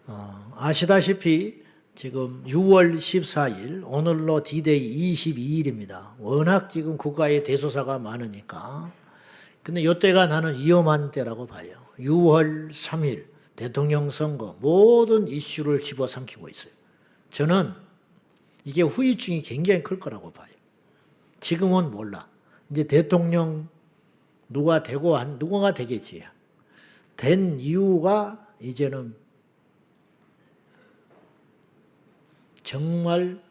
아시다시피 지금 6월 14일 오늘로 D-Day 22일입니다. 워낙 지금 국가의 대소사가 많으니까. 근데 이때가 나는 위험한 때라고 봐요. 6월 3일 대통령 선거 모든 이슈를 집어삼키고 있어요. 저는 이게 후유증이 굉장히 클 거라고 봐요. 지금은 몰라. 이제 대통령 누가 되고 누가 되겠지. 된 이유가 이제는 정말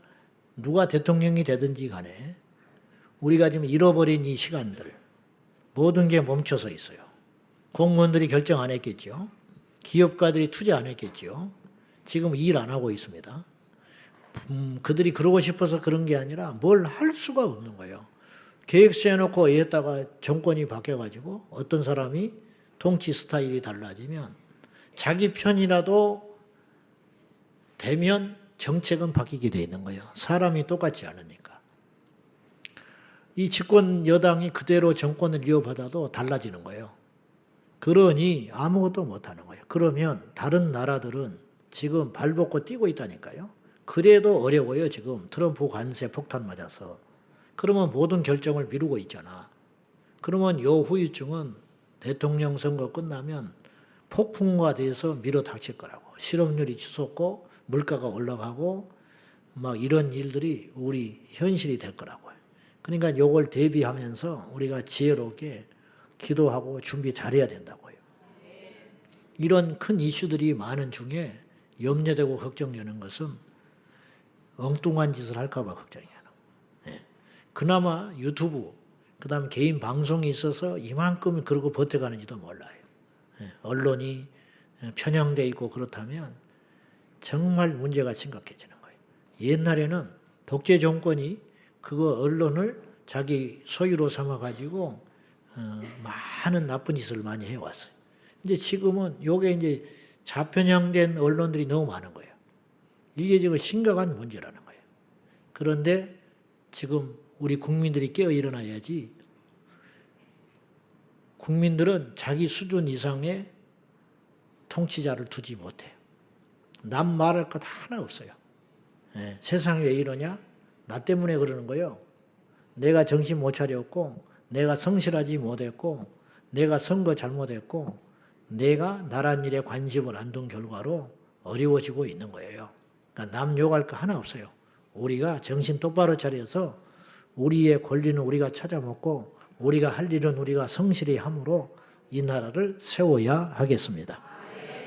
누가 대통령이 되든지 간에 우리가 지금 잃어버린 이 시간들 모든 게 멈춰서 있어요. 공무원들이 결정 안 했겠죠. 기업가들이 투자 안 했겠죠. 지금 일 안 하고 있습니다. 그들이 그러고 싶어서 그런 게 아니라 뭘 할 수가 없는 거예요. 계획 세워놓고 이랬다가 정권이 바뀌어가지고 어떤 사람이 통치 스타일이 달라지면 자기 편이라도 되면 정책은 바뀌게 돼 있는 거예요. 사람이 똑같지 않으니까. 이 집권 여당이 그대로 정권을 이어받아도 달라지는 거예요. 그러니 아무것도 못하는 거예요. 그러면 다른 나라들은 지금 발벗고 뛰고 있다니까요. 그래도 어려워요. 지금 트럼프 관세 폭탄 맞아서. 그러면 모든 결정을 미루고 있잖아. 그러면 요 후유증은 대통령 선거 끝나면 폭풍과 돼서 밀어닥칠 거라고. 실업률이 치솟고 물가가 올라가고 막 이런 일들이 우리 현실이 될 거라고요. 그러니까 요걸 대비하면서 우리가 지혜롭게 기도하고 준비 잘해야 된다고요. 이런 큰 이슈들이 많은 중에 염려되고 걱정되는 것은 엉뚱한 짓을 할까 봐 걱정이에요. 그나마 유튜브, 그 다음에 개인 방송이 있어서 이만큼 그러고 버텨가는지도 몰라요. 언론이 편향돼 있고 그렇다면 정말 문제가 심각해지는 거예요. 옛날에는 독재 정권이 그거 언론을 자기 소유로 삼아가지고 많은 나쁜 짓을 많이 해왔어요. 이제 지금은 요게 이제 좌편향된 언론들이 너무 많은 거예요. 이게 지금 심각한 문제라는 거예요. 그런데 지금 우리 국민들이 깨어 일어나야지. 국민들은 자기 수준 이상의 통치자를 두지 못해요. 남 말할 것 하나 없어요. 세상이 왜 이러냐? 나 때문에 그러는 거예요. 내가 정신 못 차렸고, 내가 성실하지 못했고, 내가 선거 잘못했고, 내가 나란 일에 관심을 안 둔 결과로 어려워지고 있는 거예요. 그러니까 남 욕할 거 하나 없어요. 우리가 정신 똑바로 차려서 우리의 권리는 우리가 찾아먹고 우리가 할 일은 우리가 성실히 함으로 이 나라를 세워야 하겠습니다.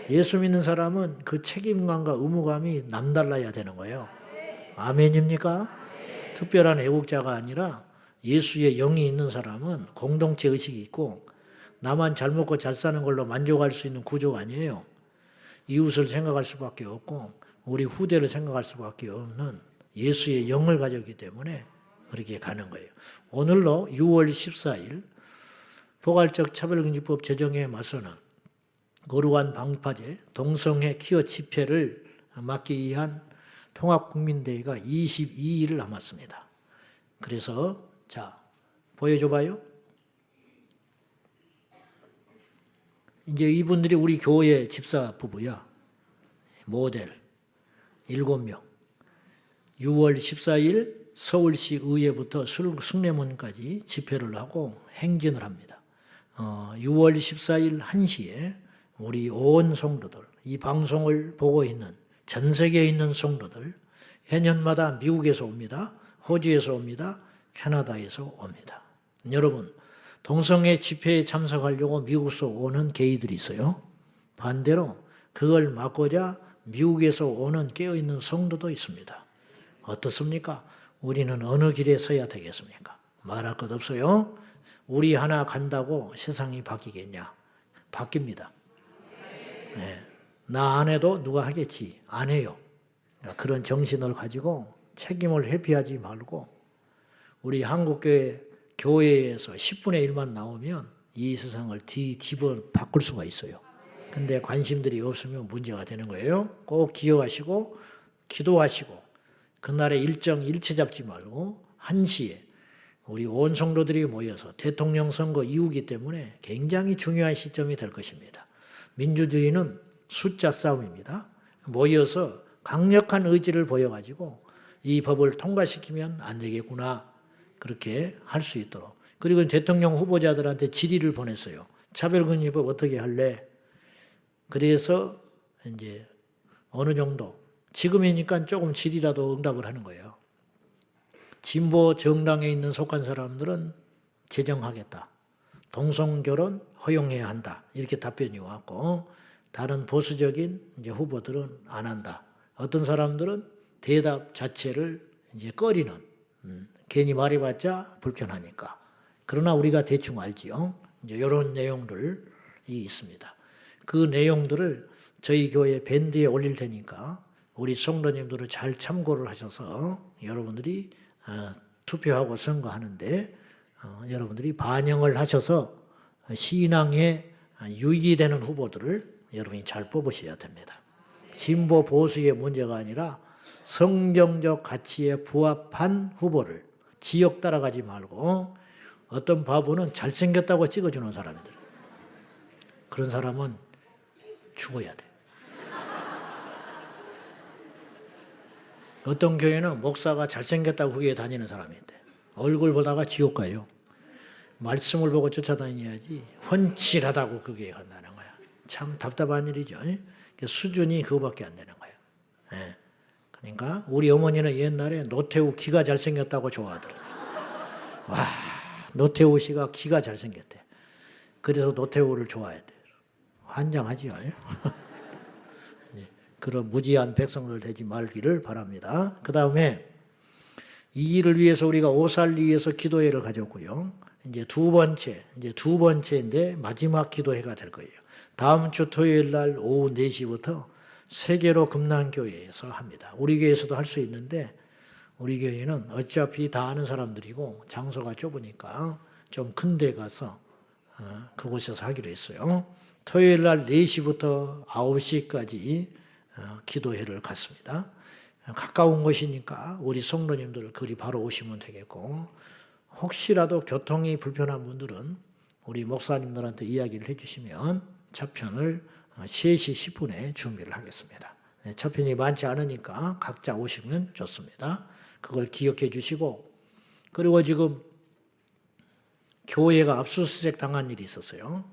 예수 믿는 사람은 그 책임감과 의무감이 남달라야 되는 거예요. 아멘입니까? 특별한 애국자가 아니라 예수의 영이 있는 사람은 공동체 의식이 있고 나만 잘 먹고 잘 사는 걸로 만족할 수 있는 구조가 아니에요. 이웃을 생각할 수밖에 없고 우리 후대를 생각할 수밖에 없는 예수의 영을 가졌기 때문에 그렇게 가는 거예요. 오늘로 6월 14일 포괄적 차별금지법 제정에 맞서는 거룩한 방파제 동성애 퀴어 집회를 막기 위한 통합국민대회가 22일 남았습니다. 그래서 자 보여줘봐요. 이제 이분들이 우리 교회 집사 부부야. 모델 7명. 6월 14일 서울시 의회부터 숭례문까지 집회를 하고 행진을 합니다. 6월 14일 1시에 우리 온 성도들, 이 방송을 보고 있는 전 세계에 있는 성도들, 해년마다 미국에서 옵니다. 호주에서 옵니다. 캐나다에서 옵니다. 여러분, 동성애 집회에 참석하려고 미국에서 오는 게이들이 있어요. 반대로 그걸 막고자 미국에서 오는 깨어있는 성도도 있습니다. 어떻습니까? 우리는 어느 길에 서야 되겠습니까? 말할 것 없어요. 우리 하나 간다고 세상이 바뀌겠냐? 바뀝니다. 네. 나 안 해도 누가 하겠지? 안 해요. 그런 정신을 가지고 책임을 회피하지 말고 우리 한국교회 교회에서 10분의 1만 나오면 이 세상을 뒤집어 바꿀 수가 있어요. 근데 관심들이 없으면 문제가 되는 거예요. 꼭 기억하시고 기도하시고 그날의 일정 일치 잡지 말고 1시에 우리 온 성도들이 모여서 대통령 선거 이후이기 때문에 굉장히 중요한 시점이 될 것입니다. 민주주의는 숫자 싸움입니다. 모여서 강력한 의지를 보여가지고 이 법을 통과시키면 안 되겠구나. 그렇게 할 수 있도록. 그리고 대통령 후보자들한테 질의를 보냈어요. 차별금지법 어떻게 할래? 그래서 이제 어느 정도 지금이니까 조금 질의라도 응답을 하는 거예요. 진보 정당에 있는 속한 사람들은 제정하겠다. 동성결혼 허용해야 한다. 이렇게 답변이 왔고 다른 보수적인 이제 후보들은 안 한다. 어떤 사람들은 대답 자체를 이제 꺼리는 괜히 말해봤자 불편하니까. 그러나 우리가 대충 알지요. 이제 이런 내용들이 있습니다. 그 내용들을 저희 교회 밴드에 올릴 테니까 우리 성도님들을 잘 참고를 하셔서 여러분들이 투표하고 선거하는데 여러분들이 반영을 하셔서 신앙에 유익이 되는 후보들을 여러분이 잘 뽑으셔야 됩니다. 진보 보수의 문제가 아니라 성경적 가치에 부합한 후보를 지역 따라가지 말고 어떤 바보는 잘생겼다고 찍어주는 사람이들. 그런 사람은 죽어야 돼. 어떤 교회는 목사가 잘생겼다고 그게 다니는 사람이 있대. 얼굴 보다가 지옥 가요. 말씀을 보고 쫓아다녀야지 훤칠하다고 그게 간다는 거야. 참 답답한 일이죠. 수준이 그거밖에 안 되는 거예요. 예. 그러니까 우리 어머니는 옛날에 노태우 키가 잘생겼다고 좋아하더라고요. 와, 노태우 씨가 키가 잘생겼대. 그래서 노태우를 좋아했대. 환장하지요. 그런 무지한 백성들 되지 말기를 바랍니다. 그 다음에 이 일을 위해서 우리가 오살리에서 기도회를 가졌고요. 이제 두 번째인데 마지막 기도회가 될 거예요. 다음 주 토요일 날 오후 4시부터 세계로 금난교회에서 합니다. 우리 교회에서도 할 수 있는데 우리 교회는 어차피 다 아는 사람들이고 장소가 좁으니까 좀 큰 데 가서 그곳에서 하기로 했어요. 토요일 날 4시부터 9시까지 기도회를 갖습니다. 가까운 곳이니까 우리 성도님들 거리 바로 오시면 되겠고 혹시라도 교통이 불편한 분들은 우리 목사님들한테 이야기를 해주시면 차편을 3시 10분에 준비를 하겠습니다. 차편이 많지 않으니까 각자 오시면 좋습니다. 그걸 기억해 주시고 그리고 지금 교회가 압수수색 당한 일이 있었어요.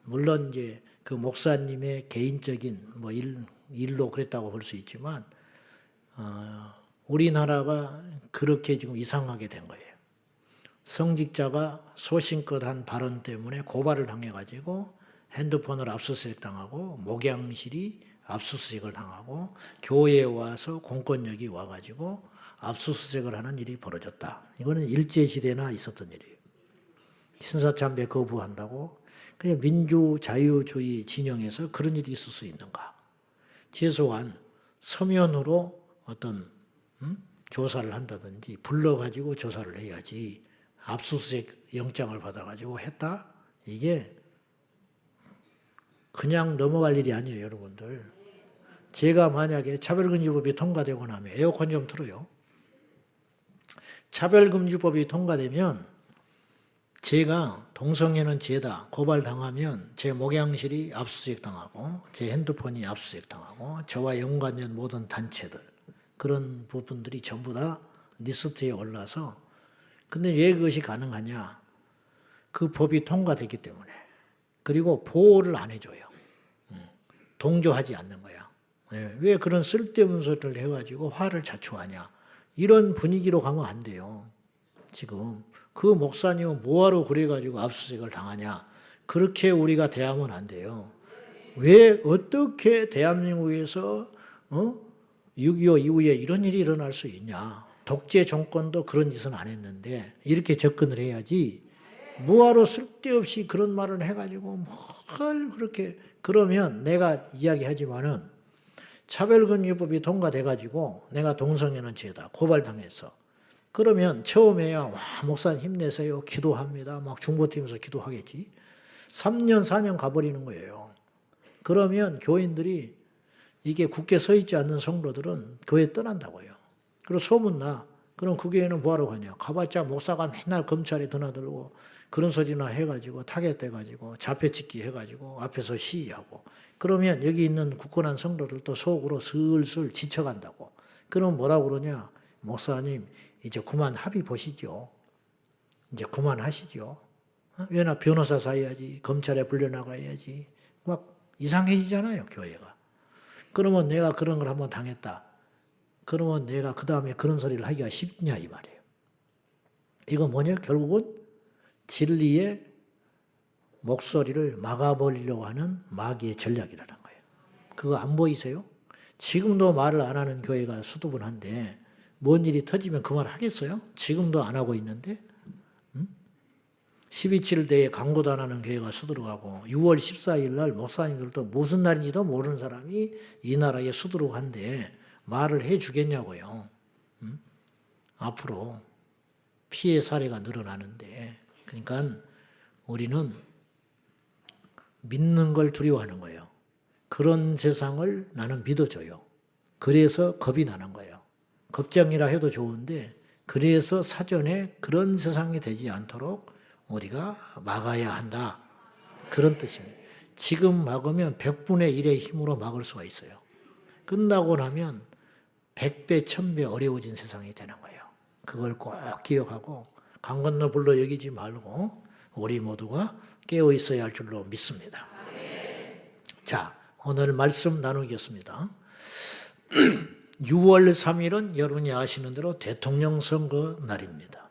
물론 이제 그 목사님의 개인적인 일로 그랬다고 볼 수 있지만 우리나라가 그렇게 지금 이상하게 된 거예요. 성직자가 소신껏 한 발언 때문에 고발을 당해가지고 핸드폰을 압수수색 당하고 목양실이 압수수색을 당하고 교회에 와서 공권력이 와가지고 압수수색을 하는 일이 벌어졌다. 이거는 일제시대나 있었던 일이에요. 신사참배 거부한다고 그냥 민주자유주의 진영에서 그런 일이 있을 수 있는가. 최소한 서면으로 어떤 조사를 한다든지 불러가지고 조사를 해야지 압수수색 영장을 받아가지고 했다? 이게 그냥 넘어갈 일이 아니에요, 여러분들. 제가 만약에 차별금지법이 통과되고 나면 에어컨 좀 틀어요. 차별금지법이 통과되면 제가 동성애는 죄다 고발당하면 제 목양실이 압수수색 당하고 제 핸드폰이 압수수색 당하고 저와 연관된 모든 단체들 그런 부분들이 전부 다 리스트에 올라서 근데 왜 그것이 가능하냐? 그 법이 통과됐기 때문에. 그리고 보호를 안 해줘요. 동조하지 않는 거야. 왜 그런 쓸데없는 소리를 해가지고 화를 자초하냐. 이런 분위기로 가면 안 돼요. 지금 그 목사님은 뭐하러 그래가지고 압수수색을 당하냐. 그렇게 우리가 대하면 안 돼요. 왜 어떻게 대한민국에서 6.25 이후에 이런 일이 일어날 수 있냐. 독재 정권도 그런 짓은 안 했는데 이렇게 접근을 해야지 뭐하러 쓸데없이 그런 말을 해가지고 뭘 그렇게 그러면 내가 이야기하지만은 차별금지법이 통과돼가지고 내가 동성애는 죄다 고발당했어. 그러면 처음에야 와 목사님 힘내세요 기도합니다 막 중보팀에서 기도하겠지. 3년 4년 가버리는 거예요. 그러면 교인들이 이게 굳게 서 있지 않는 성도들은 교회 떠난다고요. 그리고 소문나. 그럼 그 교회는 뭐하러 가냐. 가봤자 목사가 맨날 검찰에 드나들고 그런 소리나 해가지고 타겟돼가지고 잡혀찍기 해가지고 앞에서 시위하고 그러면 여기 있는 굳건한 성도들도 속으로 슬슬 지쳐간다고. 그럼 뭐라고 그러냐? 목사님 이제 그만 합의 보시죠. 이제 그만하시죠. 왜나 변호사 사야지, 검찰에 불려나가야지. 막 이상해지잖아요, 교회가. 그러면 내가 그런 걸 한번 당했다. 그러면 내가 그 다음에 그런 소리를 하기가 쉽냐 이 말이에요. 이거 뭐냐? 결국은 진리의 목소리를 막아버리려고 하는 마귀의 전략이라는 거예요. 그거 안 보이세요? 지금도 말을 안 하는 교회가 수두분한데 뭔 일이 터지면 그 말 하겠어요? 지금도 안 하고 있는데 12.7대에 강구도 안 하는 교회가 수두룩하고 6월 14일 날 목사님들도 무슨 날인지도 모르는 사람이 이 나라에 수두룩한데 말을 해 주겠냐고요. 앞으로 피해 사례가 늘어나는데 그러니까 우리는 믿는 걸 두려워하는 거예요. 그런 세상을 나는 믿어줘요. 그래서 겁이 나는 거예요. 걱정이라 해도 좋은데 그래서 사전에 그런 세상이 되지 않도록 우리가 막아야 한다. 그런 뜻입니다. 지금 막으면 100분의 1의 힘으로 막을 수가 있어요. 끝나고 나면 100배, 1000배 어려워진 세상이 되는 거예요. 그걸 꼭 기억하고 강 건너 불러 여기지 말고 우리 모두가 깨어 있어야 할 줄로 믿습니다. 자, 오늘 말씀 나누겠습니다. 6월 3일은 여러분이 아시는 대로 대통령 선거 날입니다.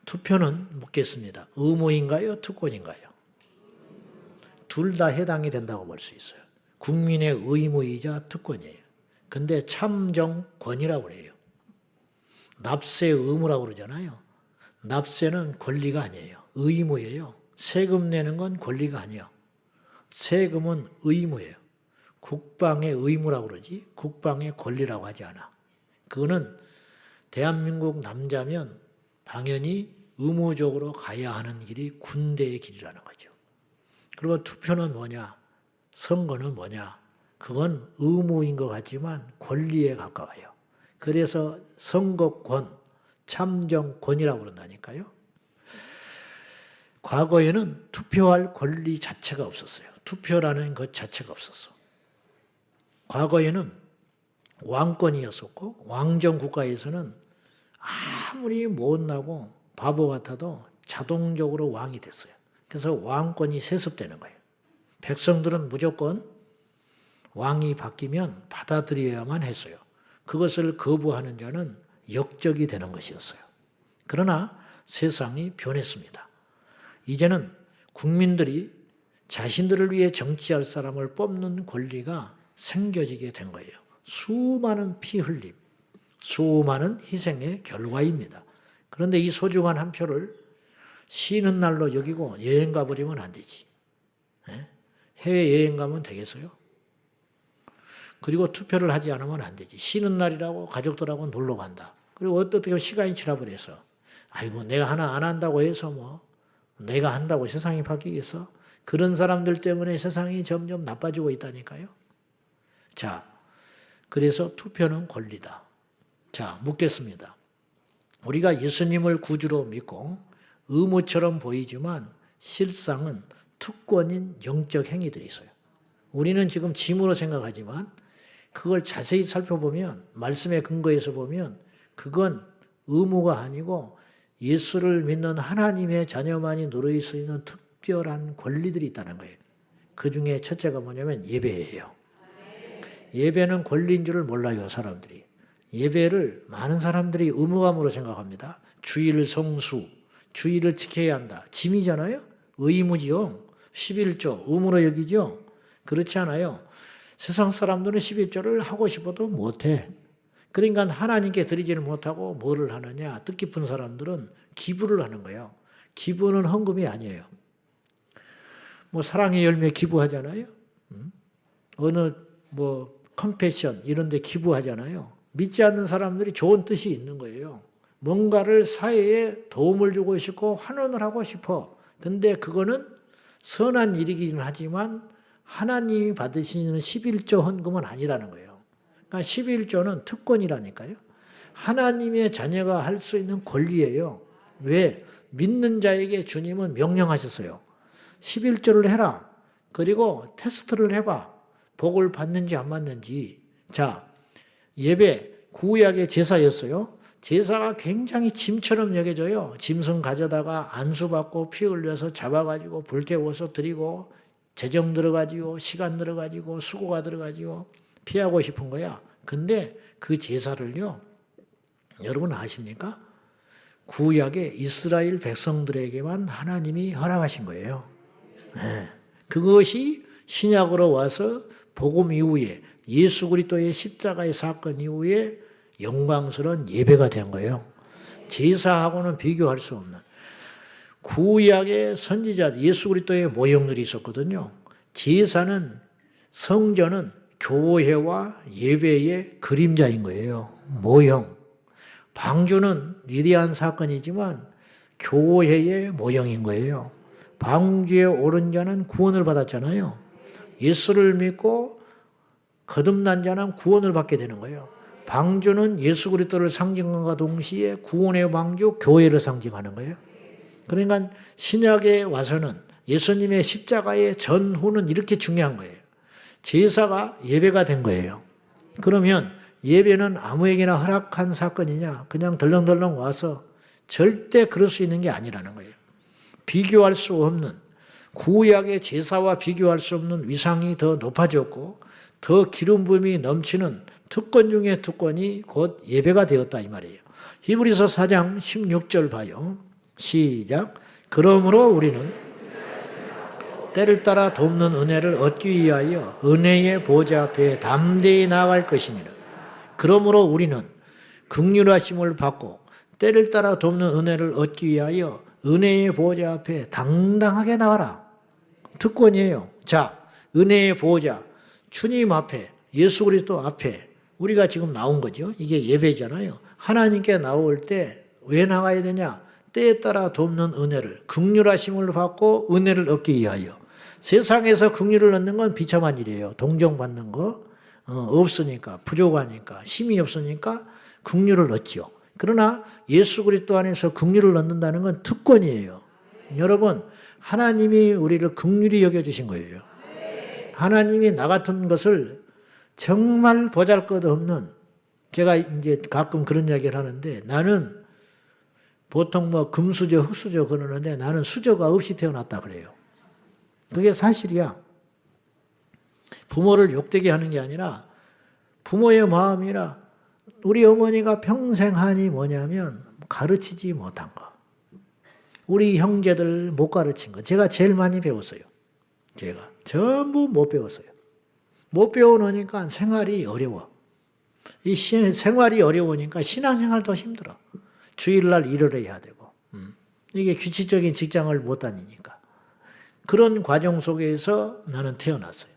투표는 묻겠습니다. 의무인가요? 특권인가요? 둘 다 해당이 된다고 볼 수 있어요. 국민의 의무이자 특권이에요. 근데 참정권이라고 그래요. 납세 의무라고 그러잖아요. 납세는 권리가 아니에요. 의무예요. 세금 내는 건 권리가 아니에요. 세금은 의무예요. 국방의 의무라고 그러지 국방의 권리라고 하지 않아. 그거는 대한민국 남자면 당연히 의무적으로 가야 하는 길이 군대의 길이라는 거죠. 그리고 투표는 뭐냐? 선거는 뭐냐? 그건 의무인 것 같지만 권리에 가까워요. 그래서 선거권, 참정권이라고 그런다니까요. 과거에는 투표할 권리 자체가 없었어요. 투표라는 것 자체가 없었어. 과거에는 왕권이었었고 왕정 국가에서는 아무리 못나고 바보 같아도 자동적으로 왕이 됐어요. 그래서 왕권이 세습되는 거예요. 백성들은 무조건 왕이 바뀌면 받아들여야만 했어요. 그것을 거부하는 자는 역적이 되는 것이었어요. 그러나 세상이 변했습니다. 이제는 국민들이 자신들을 위해 정치할 사람을 뽑는 권리가 생겨지게 된 거예요. 수많은 피 흘림, 수많은 희생의 결과입니다. 그런데 이 소중한 한 표를 쉬는 날로 여기고 여행 가버리면 안 되지. 해외여행 가면 되겠어요? 그리고 투표를 하지 않으면 안 되지. 쉬는 날이라고 가족들하고 놀러 간다. 그리고 어떻게 시간이 지나버려서 아이고 내가 하나 안 한다고 해서 뭐 내가 한다고 세상이 바뀌겠어? 그런 사람들 때문에 세상이 점점 나빠지고 있다니까요. 자, 그래서 투표는 권리다. 자, 묻겠습니다. 우리가 예수님을 구주로 믿고 의무처럼 보이지만 실상은 특권인 영적 행위들이 있어요. 우리는 지금 짐으로 생각하지만 그걸 자세히 살펴보면 말씀의 근거에서 보면 그건 의무가 아니고 예수를 믿는 하나님의 자녀만이 누릴 수 있는 특별한 권리들이 있다는 거예요. 그 중에 첫째가 뭐냐면 예배예요. 예배는 권리인 줄을 몰라요, 사람들이. 예배를 많은 사람들이 의무감으로 생각합니다. 주일 성수, 주일을 지켜야 한다. 짐이잖아요? 의무지요. 11조, 의무로 여기죠? 그렇지 않아요. 세상 사람들은 11조를 하고 싶어도 못해. 그러니까 하나님께 드리지를 못하고 뭐를 하느냐? 뜻깊은 사람들은 기부를 하는 거예요. 기부는 헌금이 아니에요. 뭐 사랑의 열매 기부하잖아요. 어느 뭐 컴패션 이런 데 기부하잖아요. 믿지 않는 사람들이 좋은 뜻이 있는 거예요. 뭔가를 사회에 도움을 주고 싶고 환원을 하고 싶어. 근데 그거는 선한 일이긴 하지만 하나님이 받으시는 11조 헌금은 아니라는 거예요. 그러니까 11조는 특권이라니까요. 하나님의 자녀가 할 수 있는 권리예요. 왜? 믿는 자에게 주님은 명령하셨어요. 11조를 해라. 그리고 테스트를 해봐. 복을 받는지 안 받는지. 자, 예배, 구약의 제사였어요. 제사가 굉장히 짐처럼 여겨져요. 짐승 가져다가 안수받고 피 흘려서 잡아가지고 불태워서 드리고 재정 들어가지고 시간 들어가지고 수고가 들어가지고 피하고 싶은 거야. 근데 그 제사를요, 여러분 아십니까? 구약의 이스라엘 백성들에게만 하나님이 허락하신 거예요. 네. 그것이 신약으로 와서 복음 이후에 예수 그리스도의 십자가의 사건 이후에 영광스러운 예배가 된 거예요. 제사하고는 비교할 수 없는. 구약의 선지자 예수 그리스도의 모형들이 있었거든요. 제사는 성전은 교회와 예배의 그림자인 거예요. 모형. 방주는 위대한 사건이지만 교회의 모형인 거예요. 방주에 오른 자는 구원을 받았잖아요. 예수를 믿고 거듭난 자는 구원을 받게 되는 거예요. 방주는 예수 그리스도를 상징함과 동시에 구원의 방주, 교회를 상징하는 거예요. 그러니까 신약에 와서는 예수님의 십자가의 전후는 이렇게 중요한 거예요. 제사가 예배가 된 거예요. 그러면 예배는 아무에게나 허락한 사건이냐? 그냥 덜렁덜렁 와서 절대 그럴 수 있는 게 아니라는 거예요. 비교할 수 없는, 구약의 제사와 비교할 수 없는 위상이 더 높아졌고 더 기름 부음이 넘치는 특권 중에 특권이 곧 예배가 되었다 이 말이에요. 히브리서 4장 16절 봐요. 시작. 그러므로 우리는 때를 따라 돕는 은혜를 얻기 위하여 은혜의 보좌 앞에 담대히 나아갈 것이니라. 그러므로 우리는 긍휼하심을 받고 때를 따라 돕는 은혜를 얻기 위하여 은혜의 보좌 앞에 당당하게 나와라. 특권이에요. 자, 은혜의 보좌, 주님 앞에, 예수 그리스도 앞에 우리가 지금 나온 거죠. 이게 예배잖아요. 하나님께 나올 때 왜 나가야 되냐? 때에 따라 돕는 은혜를, 긍휼하심을 받고 은혜를 얻기 위하여. 세상에서 긍휼을 얻는 건 비참한 일이에요. 동정받는 거 없으니까, 부족하니까, 힘이 없으니까 긍휼을 얻죠. 그러나 예수 그리스도 안에서 긍휼을 얻는다는 건 특권이에요. 여러분, 하나님이 우리를 긍휼히 여겨주신 거예요. 하나님이 나 같은 것을 정말 보잘것없는, 제가 이제 가끔 그런 이야기를 하는데, 나는 보통 뭐 금수저, 흙수저 그러는데 나는 수저가 없이 태어났다 그래요. 그게 사실이야. 부모를 욕되게 하는 게 아니라 부모의 마음이라 우리 어머니가 평생 한이 뭐냐면 가르치지 못한 거. 우리 형제들 못 가르친 거. 제가 제일 많이 배웠어요. 제가. 전부 못 배웠어요. 못 배워놓으니까 생활이 어려워. 이 생활이 어려우니까 신앙생활도 힘들어. 주일날 일을 해야 되고. 이게 규칙적인 직장을 못 다니니까. 그런 과정 속에서 나는 태어났어요.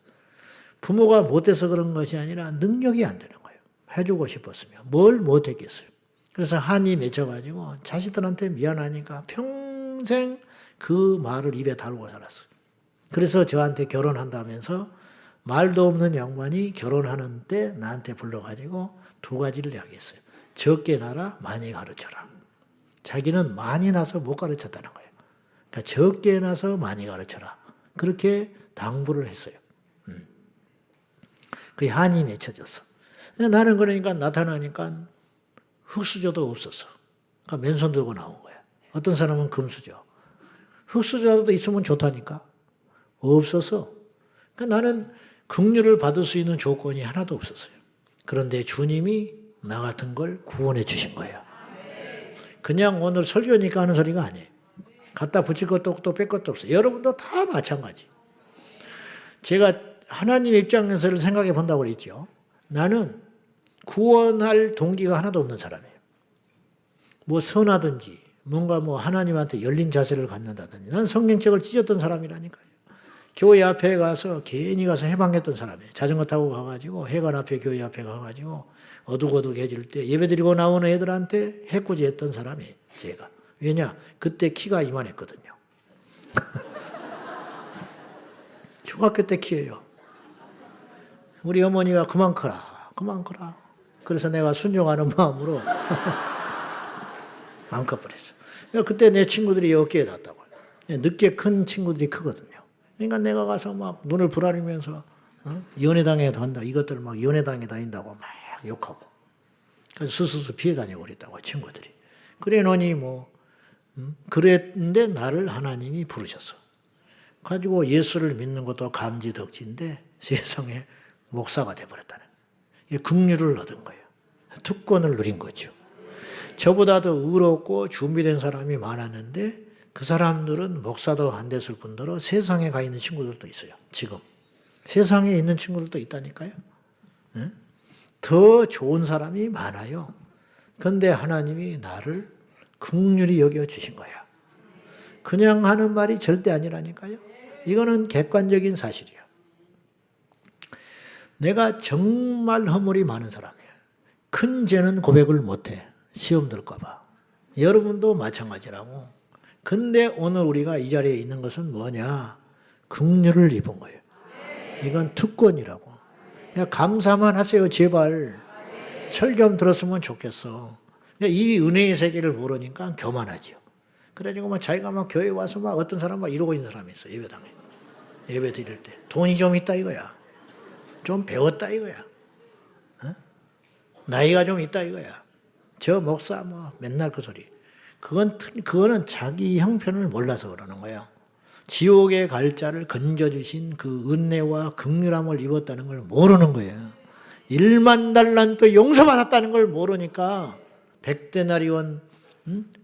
부모가 못해서 그런 것이 아니라 능력이 안 되는 거예요. 해주고 싶었으면. 뭘 못했겠어요. 그래서 한이 맺혀가지고 자식들한테 미안하니까 평생 그 말을 입에 달고 살았어요. 그래서 저한테 결혼한다면서 말도 없는 양반이 결혼하는 때 나한테 불러가지고 두 가지를 이야기했어요. 적게 낳아라, 많이 가르쳐라. 자기는 많이 낳아서 못 가르쳤다는 거예요. 그러니까 적게 낳아서 많이 가르쳐라. 그렇게 당부를 했어요. 그게 한이 맺혀졌어. 나는 그러니까 나타나니까 흙수저도 없었어. 그러니까 맨손 들고 나온 거야. 어떤 사람은 금수저. 흙수저도 있으면 좋다니까. 없어서. 그러니까 나는 긍휼을 받을 수 있는 조건이 하나도 없었어요. 그런데 주님이 나 같은 걸 구원해 주신 거예요. 그냥 오늘 설교니까 하는 소리가 아니에요. 갖다 붙일 것도 없고 뺄 것도 없어요. 여러분도 다 마찬가지. 제가 하나님 입장에서 생각해 본다고 그랬죠. 나는 구원할 동기가 하나도 없는 사람이에요. 뭐 선하든지 뭔가 뭐 하나님한테 열린 자세를 갖는다든지. 난 성경책을 찢었던 사람이라니까요. 교회 앞에 가서 괜히 가서 해방했던 사람이에요. 자전거 타고 가가지고 해관 앞에 교회 앞에 가가지고 어둑어둑해질 때 예배드리고 나오는 애들한테 해코지했던 사람이에요. 제가. 왜냐? 그때 키가 이만했거든요. 중학교 때 키예요. 우리 어머니가 그만 커라. 그만 커라. 그래서 내가 순종하는 마음으로 안 커버렸어. 그때 내 친구들이 어깨에 닿았다고. 늦게 큰 친구들이 크거든요. 그러니까 내가 가서 막 눈을 부라리면서 연애당에 다닌다. 이것들 막 연애당에 다닌다고 막 욕하고. 그래서 스스로 피해 다녀버렸다고 친구들이. 그래 너니 뭐 그랬는데 나를 하나님이 부르셨어. 가지고 예수를 믿는 것도 감지덕지인데 세상에 목사가 돼버렸다는. 긍휼을 얻은 거예요. 특권을 누린 거죠. 저보다도 의롭고 준비된 사람이 많았는데 그 사람들은 목사도 안 됐을 뿐더러 세상에 가 있는 친구들도 있어요. 지금. 세상에 있는 친구들도 있다니까요. 더 좋은 사람이 많아요. 그런데 하나님이 나를 긍휼히 여겨주신 거야. 그냥 하는 말이 절대 아니라니까요. 이거는 객관적인 사실이야. 내가 정말 허물이 많은 사람이야. 큰 죄는 고백을 못해. 시험 들까 봐. 여러분도 마찬가지라고. 근데 오늘 우리가 이 자리에 있는 것은 뭐냐? 긍휼을 입은 거예요. 이건 특권이라고. 그냥 감사만 하세요, 제발. 철경 들었으면 좋겠어. 이 은혜의 세계를 모르니까 교만하죠. 그래가지고 막 자기가 막 교회 와서 막 어떤 사람 막 이러고 있는 사람이 있어, 예배당에. 예배 드릴 때. 돈이 좀 있다 이거야. 좀 배웠다 이거야. 나이가 좀 있다 이거야. 저 목사 뭐 맨날 그 소리. 그거는 자기 형편을 몰라서 그러는 거예요. 지옥에 갈 자를 건져주신 그 은혜와 긍휼함을 입었다는 걸 모르는 거예요. 1만 달란트 용서받았다는 걸 모르니까 100데나리온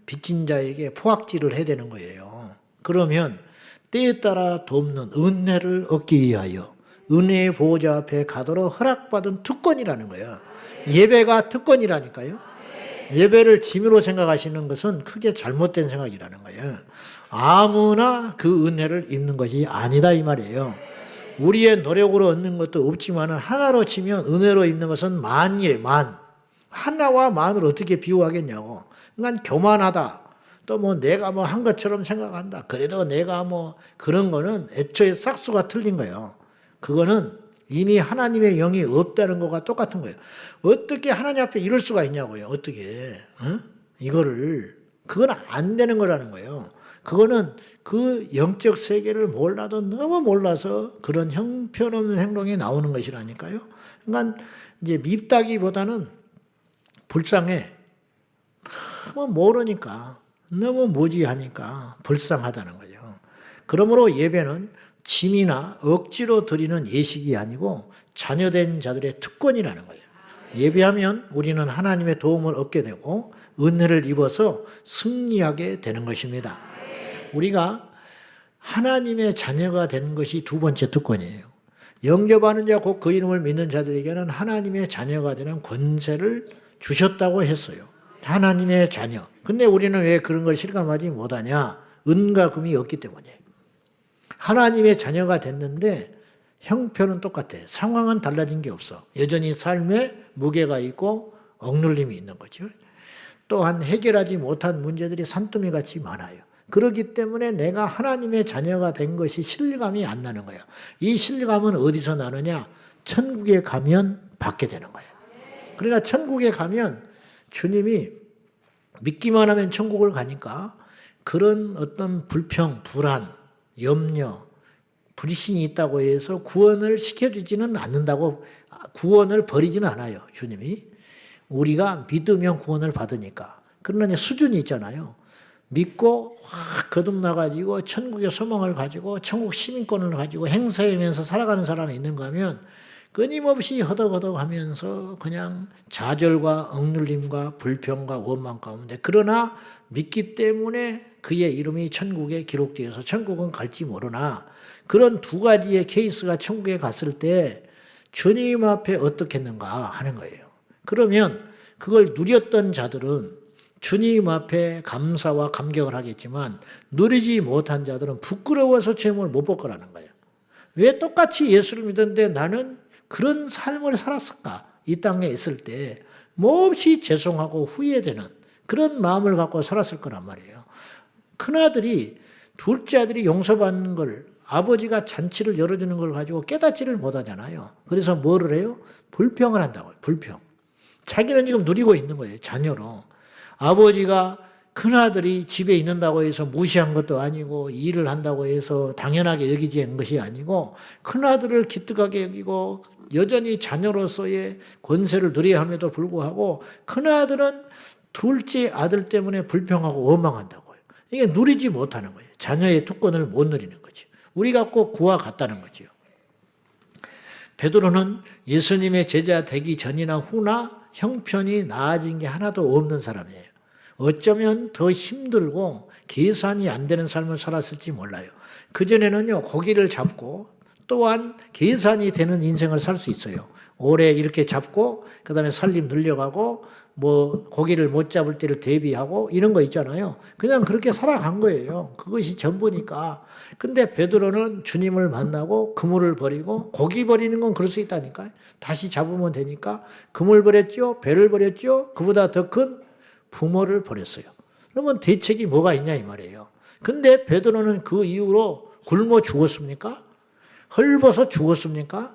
빚진 자에게 포악질을 해야 되는 거예요. 그러면 때에 따라 돕는 은혜를 얻기 위하여 은혜의 보호자 앞에 가도록 허락받은 특권이라는 거예요. 예배가 특권이라니까요. 예배를 짐으로 생각하시는 것은 크게 잘못된 생각이라는 거예요. 아무나 그 은혜를 입는 것이 아니다 이 말이에요. 우리의 노력으로 얻는 것도 없지만 하나로 치면 은혜로 입는 것은 만이에요. 만. 하나와 만을 어떻게 비유하겠냐고. 그러니까 교만하다. 또 뭐 내가 뭐 한 것처럼 생각한다. 그래도 내가 뭐 그런 거는 애초에 싹수가 틀린 거예요. 그거는 이미 하나님의 영이 없다는 것과 똑같은 거예요. 어떻게 하나님 앞에 이럴 수가 있냐고요. 어떻게. 그건 안 되는 거라는 거예요. 그거는 그 영적 세계를 몰라도 너무 몰라서 그런 형편없는 행동이 나오는 것이라니까요. 그러니까 이제 밉다기보다는 불쌍해. 너무 모르니까, 너무 무지하니까 불쌍하다는 거죠. 그러므로 예배는 짐이나 억지로 드리는 예식이 아니고 자녀된 자들의 특권이라는 거예요. 예배하면 우리는 하나님의 도움을 얻게 되고 은혜를 입어서 승리하게 되는 것입니다. 우리가 하나님의 자녀가 되는 것이 두 번째 특권이에요. 영접하는 자 곧 그 이름을 믿는 자들에게는 하나님의 자녀가 되는 권세를 주셨다고 했어요. 하나님의 자녀. 근데 우리는 왜 그런 걸 실감하지 못하냐? 은과 금이 없기 때문이에요. 하나님의 자녀가 됐는데 형편은 똑같아. 상황은 달라진 게 없어. 여전히 삶에 무게가 있고 억눌림이 있는 거죠. 또한 해결하지 못한 문제들이 산더미같이 많아요. 그렇기 때문에 내가 하나님의 자녀가 된 것이 실감이 안 나는 거예요. 이 실감은 어디서 나느냐? 천국에 가면 받게 되는 거예요. 그러니까 천국에 가면 주님이 믿기만 하면 천국을 가니까 그런 어떤 불평, 불안, 염려, 불신이 있다고 해서 구원을 시켜주지는 않는다고, 구원을 버리지는 않아요, 주님이. 우리가 믿으면 구원을 받으니까. 그러나 수준이 있잖아요. 믿고 확 거듭나가지고 천국의 소망을 가지고 천국 시민권을 가지고 행사하면서 살아가는 사람이 있는가 하면 끊임없이 허덕허덕하면서 그냥 좌절과 억눌림과 불평과 원망 가운데, 그러나 믿기 때문에 그의 이름이 천국에 기록되어서 천국은 갈지 모르나 그런 두 가지의 케이스가 천국에 갔을 때 주님 앞에 어떻겠는가 하는 거예요. 그러면 그걸 누렸던 자들은 주님 앞에 감사와 감격을 하겠지만 누리지 못한 자들은 부끄러워서 주님을 못 볼 거라는 거예요. 왜 똑같이 예수를 믿었는데 나는 그런 삶을 살았을까? 이 땅에 있을 때 몹시 죄송하고 후회되는 그런 마음을 갖고 살았을 거란 말이에요. 큰아들이 둘째 아들이 용서받는 걸, 아버지가 잔치를 열어주는 걸 가지고 깨닫지를 못하잖아요. 그래서 뭐를 해요? 불평을 한다고요. 불평. 자기는 지금 누리고 있는 거예요. 자녀로. 아버지가 큰아들이 집에 있는다고 해서 무시한 것도 아니고 일을 한다고 해서 당연하게 여기지 않은 것이 아니고 큰아들을 기특하게 여기고 여전히 자녀로서의 권세를 누려야 함에도 불구하고 큰아들은 둘째 아들 때문에 불평하고 원망한다고요. 이게 누리지 못하는 거예요. 자녀의 특권을 못 누리는 거죠. 우리가 꼭 그와 같다는 거죠. 베드로는 예수님의 제자 되기 전이나 후나 형편이 나아진 게 하나도 없는 사람이에요. 어쩌면 더 힘들고 계산이 안 되는 삶을 살았을지 몰라요. 그전에는요, 고기를 잡고 또한 계산이 되는 인생을 살 수 있어요. 오래 이렇게 잡고 그 다음에 살림 늘려가고 뭐 고기를 못 잡을 때를 대비하고 이런 거 있잖아요. 그냥 그렇게 살아간 거예요. 그것이 전부니까. 근데 베드로는 주님을 만나고 그물을 버리고 고기 버리는 건 그럴 수 있다니까요. 다시 잡으면 되니까 그물 버렸죠. 배를 버렸죠. 그보다 더 큰 부모를 버렸어요. 그러면 대책이 뭐가 있냐 이 말이에요. 근데 베드로는 그 이후로 굶어 죽었습니까? 헐벗어 죽었습니까?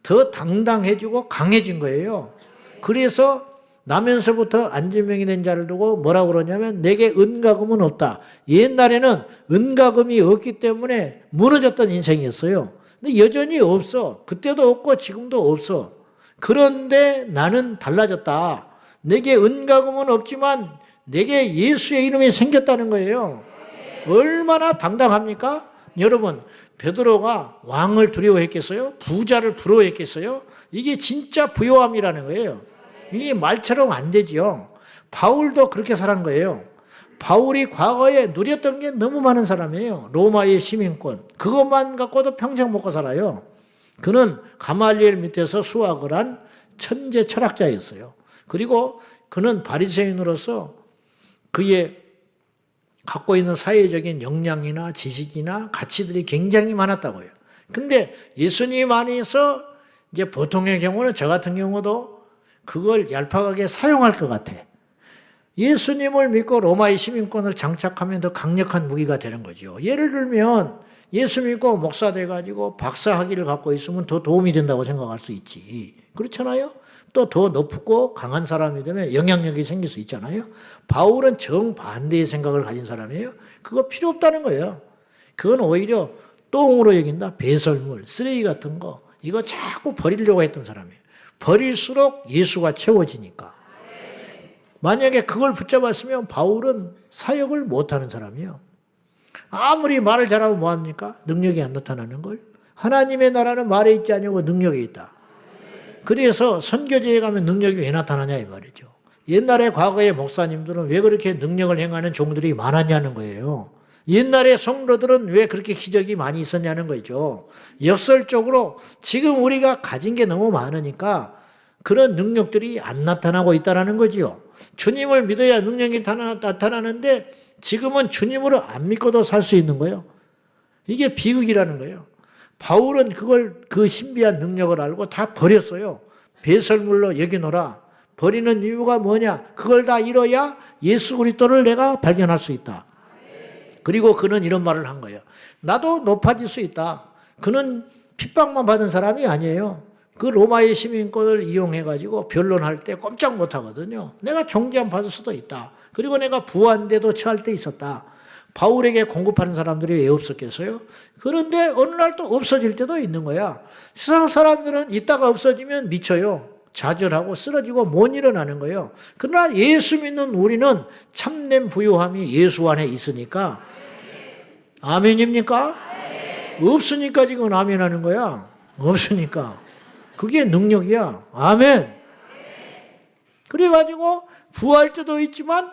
더 당당해지고 강해진 거예요. 그래서 나면서부터 안진병이 된 자를 두고 뭐라고 그러냐면 내게 은가금은 없다. 옛날에는 은가금이 없기 때문에 무너졌던 인생이었어요. 근데 여전히 없어. 그때도 없고 지금도 없어. 그런데 나는 달라졌다. 내게 은가금은 없지만 내게 예수의 이름이 생겼다는 거예요. 얼마나 당당합니까? 여러분, 베드로가 왕을 두려워했겠어요? 부자를 부러워했겠어요? 이게 진짜 부요함이라는 거예요. 이게 말처럼 안 되지요. 바울도 그렇게 살은 거예요. 바울이 과거에 누렸던 게 너무 많은 사람이에요. 로마의 시민권. 그것만 갖고도 평생 먹고 살아요. 그는 가말리엘 밑에서 수학을 한 천재 철학자였어요. 그리고 그는 바리새인으로서 그의 갖고 있는 사회적인 역량이나 지식이나 가치들이 굉장히 많았다고요. 근데 예수님 안에서 이제 보통의 경우는 저 같은 경우도 그걸 얄팍하게 사용할 것 같아. 예수님을 믿고 로마의 시민권을 장착하면 더 강력한 무기가 되는 거죠. 예를 들면 예수 믿고 목사 돼가지고 박사 학위를 갖고 있으면 더 도움이 된다고 생각할 수 있지. 그렇잖아요? 또 더 높고 강한 사람이 되면 영향력이 생길 수 있잖아요. 바울은 정반대의 생각을 가진 사람이에요. 그거 필요 없다는 거예요. 그건 오히려 똥으로 여긴다. 배설물, 쓰레기 같은 거. 이거 자꾸 버리려고 했던 사람이에요. 버릴수록 예수가 채워지니까. 만약에 그걸 붙잡았으면 바울은 사역을 못하는 사람이에요. 아무리 말을 잘하면 뭐합니까? 능력이 안 나타나는 걸. 하나님의 나라는 말에 있지 않냐고 능력에 있다. 그래서 선교지에 가면 능력이 왜 나타나냐 이 말이죠. 옛날에 과거의 목사님들은 왜 그렇게 능력을 행하는 종들이 많았냐는 거예요. 옛날의 성도들은 왜 그렇게 기적이 많이 있었냐는 거죠. 역설적으로 지금 우리가 가진 게 너무 많으니까 그런 능력들이 안 나타나고 있다는 거지요. 주님을 믿어야 능력이 나타나는데 지금은 주님으로 안 믿고도 살 수 있는 거예요. 이게 비극이라는 거예요. 바울은 그걸 그 신비한 능력을 알고 다 버렸어요. 배설물로 여기노라. 버리는 이유가 뭐냐? 그걸 다 잃어야 예수 그리스도를 내가 발견할 수 있다. 그리고 그는 이런 말을 한 거예요. 나도 높아질 수 있다. 그는 핍박만 받은 사람이 아니에요. 그 로마의 시민권을 이용해가지고 변론할 때 꼼짝 못하거든요. 내가 정죄함 받을 수도 있다. 그리고 내가 부한데도 처할 때 있었다. 바울에게 공급하는 사람들이 왜 없었겠어요? 그런데 어느 날 또 없어질 때도 있는 거야. 세상 사람들은 있다가 없어지면 미쳐요. 좌절하고 쓰러지고 못 일어나는 거예요. 그러나 예수 믿는 우리는 참된 부요함이 예수 안에 있으니까 아멘입니까? 없으니까 지금 아멘 하는 거야. 없으니까. 그게 능력이야. 아멘. 그래가지고 부할 때도 있지만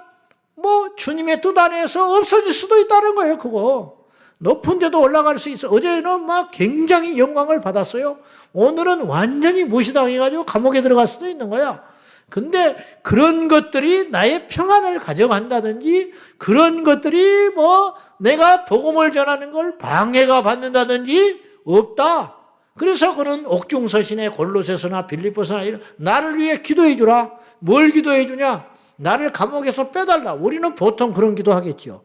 뭐 주님의 뜻 안에서 없어질 수도 있다는 거예요. 그거 높은 데도 올라갈 수 있어. 어제는 막 굉장히 영광을 받았어요. 오늘은 완전히 무시당해가지고 감옥에 들어갈 수도 있는 거야. 근데 그런 것들이 나의 평안을 가져간다든지 그런 것들이 뭐 내가 복음을 전하는 걸 방해가 받는다든지 없다. 그래서 그는 옥중서신에 골로새서나 빌립보서나 이런 나를 위해 기도해 주라. 뭘 기도해 주냐? 나를 감옥에서 빼달라. 우리는 보통 그런 기도하겠죠.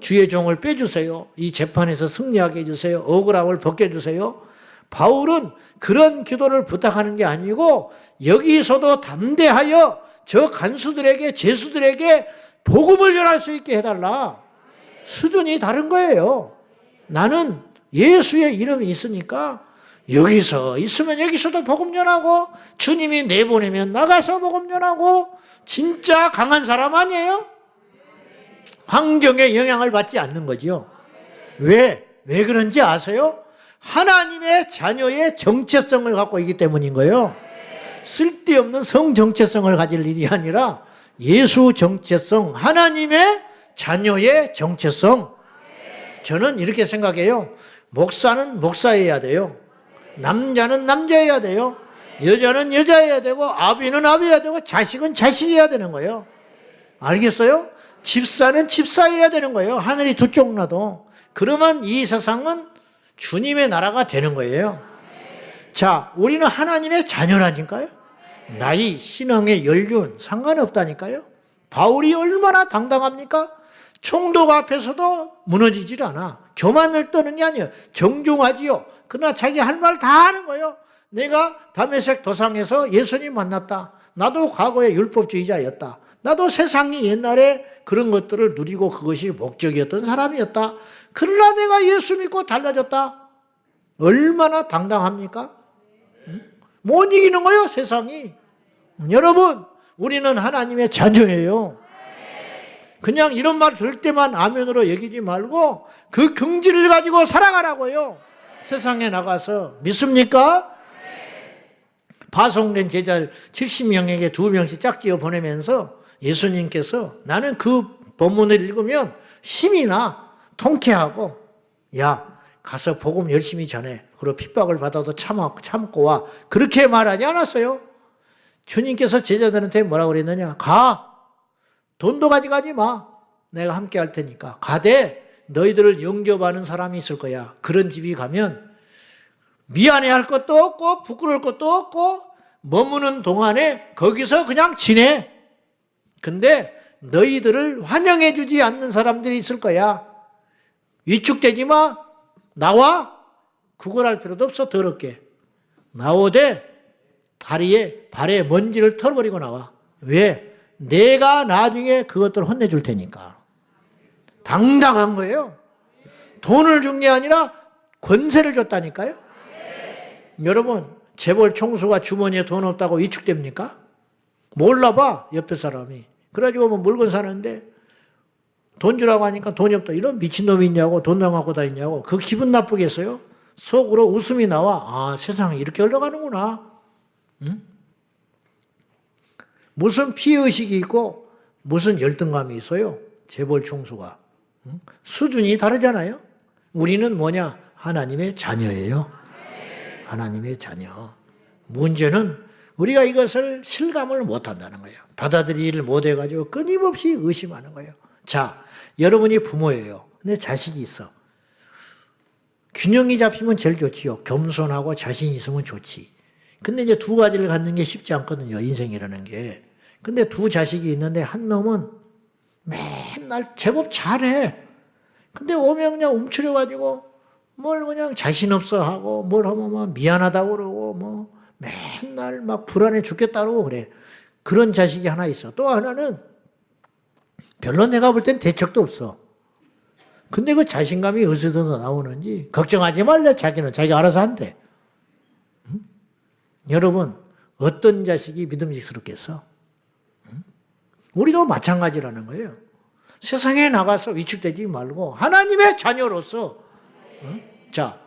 주의 종을 빼주세요. 이 재판에서 승리하게 해주세요. 억울함을 벗겨주세요. 바울은 그런 기도를 부탁하는 게 아니고 여기서도 담대하여 저 간수들에게 제수들에게 복음을 전할 수 있게 해달라. 수준이 다른 거예요. 나는 예수의 이름이 있으니까 여기서 있으면 여기서도 복음 전하고, 주님이 내보내면 나가서 복음 전하고, 진짜 강한 사람 아니에요? 환경에 영향을 받지 않는 거지요. 왜 그런지 아세요? 하나님의 자녀의 정체성을 갖고 있기 때문인 거예요. 쓸데없는 성 정체성을 가질 일이 아니라 예수 정체성, 하나님의 자녀의 정체성. 저는 이렇게 생각해요. 목사는 목사여야 돼요. 남자는 남자여야 돼요. 여자는 여자여야 되고, 아비는 아비여야 되고, 자식은 자식이어야 되는 거예요. 알겠어요? 집사는 집사여야 되는 거예요. 하늘이 두 쪽 나도. 그러면 이 세상은 주님의 나라가 되는 거예요. 자, 우리는 하나님의 자녀라니까요. 나이, 신앙의 연륜 상관없다니까요. 바울이 얼마나 당당합니까? 총독 앞에서도 무너지질 않아. 교만을 떠는 게 아니에요. 정중하지요. 그러나 자기 할 말 다 하는 거예요. 내가 다메섹 도상에서 예수님 만났다. 나도 과거에 율법주의자였다. 나도 세상이 옛날에 그런 것들을 누리고 그것이 목적이었던 사람이었다. 그러나 내가 예수 믿고 달라졌다. 얼마나 당당합니까? 못 이기는 거예요, 세상이. 여러분, 우리는 하나님의 자녀예요. 그냥 이런 말 들을 때만 아멘으로 여기지 말고 그 긍지를 가지고 살아가라고요. 세상에 나가서. 믿습니까? 파송된 제자 70명에게 2명씩 짝지어 보내면서 예수님께서, 나는 그 본문을 읽으면 힘이 나, 통쾌하고, 야, 가서 복음 열심히 전해. 그리고 핍박을 받아도 참고 와. 그렇게 말하지 않았어요. 주님께서 제자들한테 뭐라고 그랬느냐? 가. 돈도 가져가지 마. 내가 함께 할 테니까. 가되 너희들을 영접하는 사람이 있을 거야. 그런 집이 가면 미안해할 것도 없고 부끄러울 것도 없고 머무는 동안에 거기서 그냥 지내. 근데 너희들을 환영해 주지 않는 사람들이 있을 거야. 위축되지 마. 나와. 구걸할 필요도 없어. 더럽게. 나오되 다리에 발에 먼지를 털어버리고 나와. 왜? 내가 나중에 그것들을 혼내줄 테니까. 당당한 거예요. 돈을 준 게 아니라 권세를 줬다니까요. 여러분, 재벌 총수가 주머니에 돈 없다고 위축됩니까? 몰라봐, 옆에 사람이. 그래가지고 뭐 물건 사는데 돈 주라고 하니까 돈이 없다. 이런 미친놈이 있냐고, 돈 갖고 다니냐고. 그 기분 나쁘겠어요? 속으로 웃음이 나와. 아, 세상이 이렇게 흘러가는구나. 응? 무슨 피의식이 있고 무슨 열등감이 있어요? 재벌 총수가. 응? 수준이 다르잖아요. 우리는 뭐냐? 하나님의 자녀예요. 하나님의 자녀. 문제는 우리가 이것을 실감을 못한다는 거예요. 받아들이지를 못해가지고 끊임없이 의심하는 거예요. 자, 여러분이 부모예요. 근데 자식이 있어. 균형이 잡히면 제일 좋지요. 겸손하고 자신 있으면 좋지. 근데 이제 두 가지를 갖는 게 쉽지 않거든요. 인생이라는 게. 근데 두 자식이 있는데 한 놈은 맨날 제법 잘해. 근데 오면 그냥 움츠려가지고 뭘 그냥 자신 없어 하고 뭘 하면 막 미안하다고 그러고 뭐 맨날 막 불안해 죽겠다고 그래. 그런 자식이 하나 있어. 또 하나는 별로 내가 볼 땐 대책도 없어. 근데 그 자신감이 어디서 나오는지 걱정하지 말래. 자기는 자기가 알아서 한대. 응? 여러분, 어떤 자식이 믿음직스럽겠어? 응? 우리도 마찬가지라는 거예요. 세상에 나가서 위축되지 말고 하나님의 자녀로서 응? 자,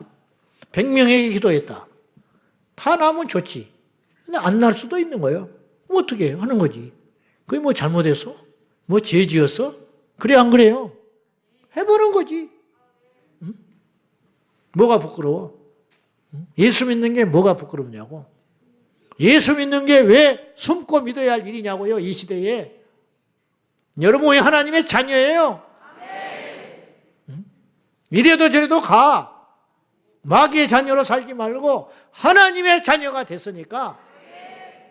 100명에게 기도했다. 다 나면 좋지. 근데 안 날 수도 있는 거예요. 뭐 어떻게 하는 거지? 그게 뭐 잘못했어? 뭐 죄 지었어? 그래 안 그래요? 해보는 거지. 응? 뭐가 부끄러워? 응? 예수 믿는 게 뭐가 부끄럽냐고. 예수 믿는 게 왜 숨고 믿어야 할 일이냐고요. 이 시대에. 여러분이 하나님의 자녀예요. 응? 이래도 저래도 가. 마귀의 자녀로 살지 말고 하나님의 자녀가 됐으니까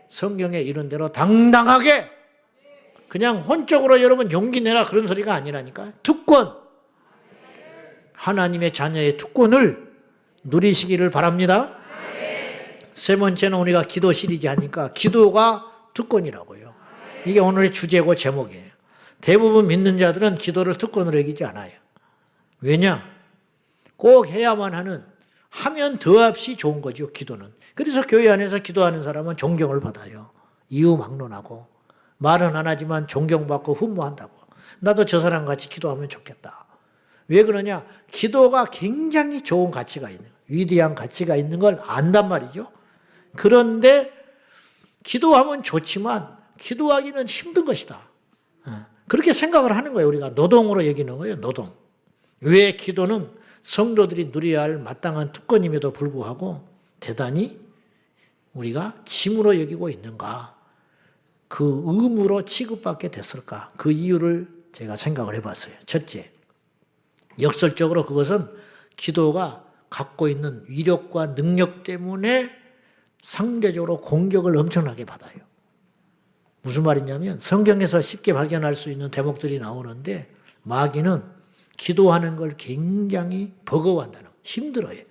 성경에 이런 대로 당당하게 그냥 혼적으로 여러분 용기 내라 그런 소리가 아니라니까. 특권. 하나님의 자녀의 특권을 누리시기를 바랍니다. 세 번째는 우리가 기도 시리즈 하니까 기도가 특권이라고요. 이게 오늘의 주제고 제목이에요. 대부분 믿는 자들은 기도를 특권으로 여기지 않아요. 왜냐? 꼭 해야만 하면 더없이 좋은 거죠, 기도는. 그래서 교회 안에서 기도하는 사람은 존경을 받아요. 이유 막론하고. 말은 안 하지만 존경받고 흠모한다고. 나도 저 사람 같이 기도하면 좋겠다. 왜 그러냐? 기도가 굉장히 좋은 가치가 있는, 위대한 가치가 있는 걸 안단 말이죠. 그런데 기도하면 좋지만 기도하기는 힘든 것이다. 그렇게 생각을 하는 거예요. 우리가 노동으로 여기는 거예요. 노동. 왜 기도는 성도들이 누려야 할 마땅한 특권임에도 불구하고 대단히 우리가 짐으로 여기고 있는가? 그 의무로 취급받게 됐을까? 그 이유를 제가 생각을 해봤어요. 첫째, 역설적으로 그것은 기도가 갖고 있는 위력과 능력 때문에 상대적으로 공격을 엄청나게 받아요. 무슨 말이냐면 성경에서 쉽게 발견할 수 있는 대목들이 나오는데 마귀는 기도하는 걸 굉장히 버거워한다는 거예요. 힘들어요.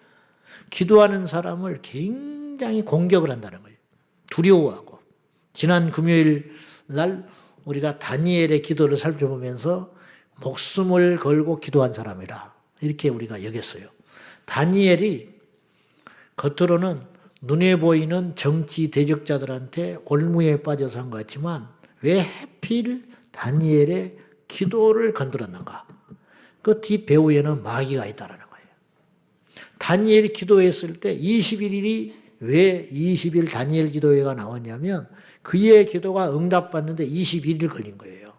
기도하는 사람을 굉장히 공격을 한다는 거예요. 두려워하고. 지난 금요일 날 우리가 다니엘의 기도를 살펴보면서 목숨을 걸고 기도한 사람이라 이렇게 우리가 여겼어요. 다니엘이 겉으로는 눈에 보이는 정치 대적자들한테 올무에 빠져서 한 것 같지만 왜 하필 다니엘의 기도를 건드렸는가? 그 뒷배후에는 마귀가 있다는 거예요. 다니엘이 기도했을 때 21일이 왜 20일 다니엘 기도회가 나왔냐면 그의 기도가 응답받는데 21일 걸린 거예요.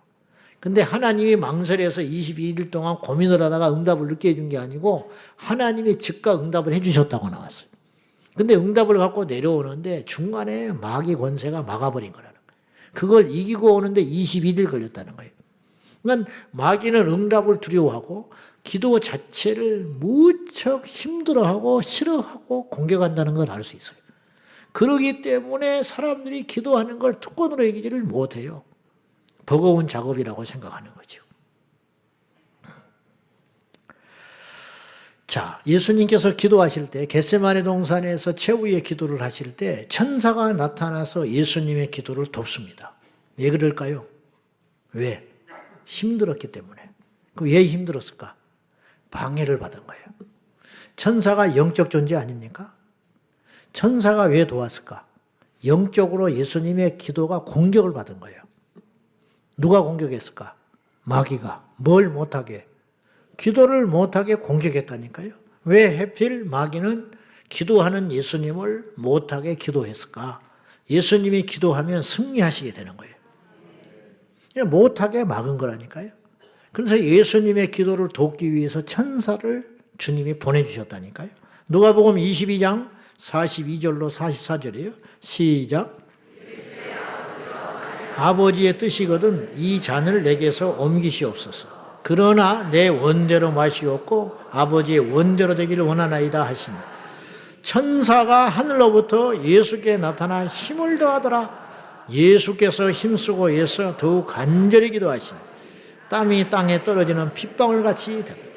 근데 하나님이 망설여서 22일 동안 고민을 하다가 응답을 늦게 해준 게 아니고 하나님이 즉각 응답을 해주셨다고 나왔어요. 근데 응답을 갖고 내려오는데 중간에 마귀 권세가 막아버린 거라는 거예요. 그걸 이기고 오는데 21일 걸렸다는 거예요. 그러니까 마귀는 응답을 두려워하고 기도 자체를 무척 힘들어하고 싫어하고 공격한다는 걸 알 수 있어요. 그러기 때문에 사람들이 기도하는 걸 특권으로 여기지를 못해요. 버거운 작업이라고 생각하는 거죠. 자, 예수님께서 기도하실 때 겟세마네 동산에서 최후의 기도를 하실 때 천사가 나타나서 예수님의 기도를 돕습니다. 왜 그럴까요? 왜? 힘들었기 때문에. 왜 힘들었을까? 방해를 받은 거예요. 천사가 영적 존재 아닙니까? 천사가 왜 도왔을까? 영적으로 예수님의 기도가 공격을 받은 거예요. 누가 공격했을까? 마귀가. 뭘 못하게? 기도를 못하게 공격했다니까요. 왜 하필 마귀는 기도하는 예수님을 못하게 기도했을까? 예수님이 기도하면 승리하시게 되는 거예요. 못하게 막은 거라니까요. 그래서 예수님의 기도를 돕기 위해서 천사를 주님이 보내주셨다니까요. 누가복음 22장 42절로 44절이에요. 시작. 아버지의 뜻이거든 이 잔을 내게서 옮기시옵소서. 그러나 내 원대로 마시옵고 아버지의 원대로 되기를 원하나이다 하시니 천사가 하늘로부터 예수께 나타나 힘을 더하더라. 예수께서 힘쓰고 애써 더욱 간절히 기도하시니 땀이 땅에 떨어지는 핏방울같이 되더라.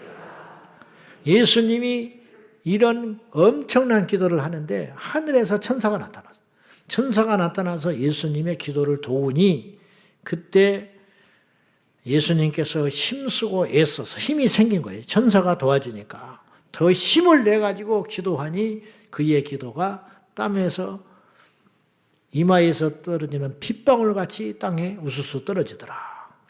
예수님이 이런 엄청난 기도를 하는데 하늘에서 천사가 나타났어요. 천사가 나타나서 예수님의 기도를 도우니 그때 예수님께서 힘쓰고 애써서 힘이 생긴 거예요. 천사가 도와주니까 더 힘을 내가지고 기도하니 그의 기도가 땀에서 이마에서 떨어지는 핏방울같이 땅에 우수수 떨어지더라.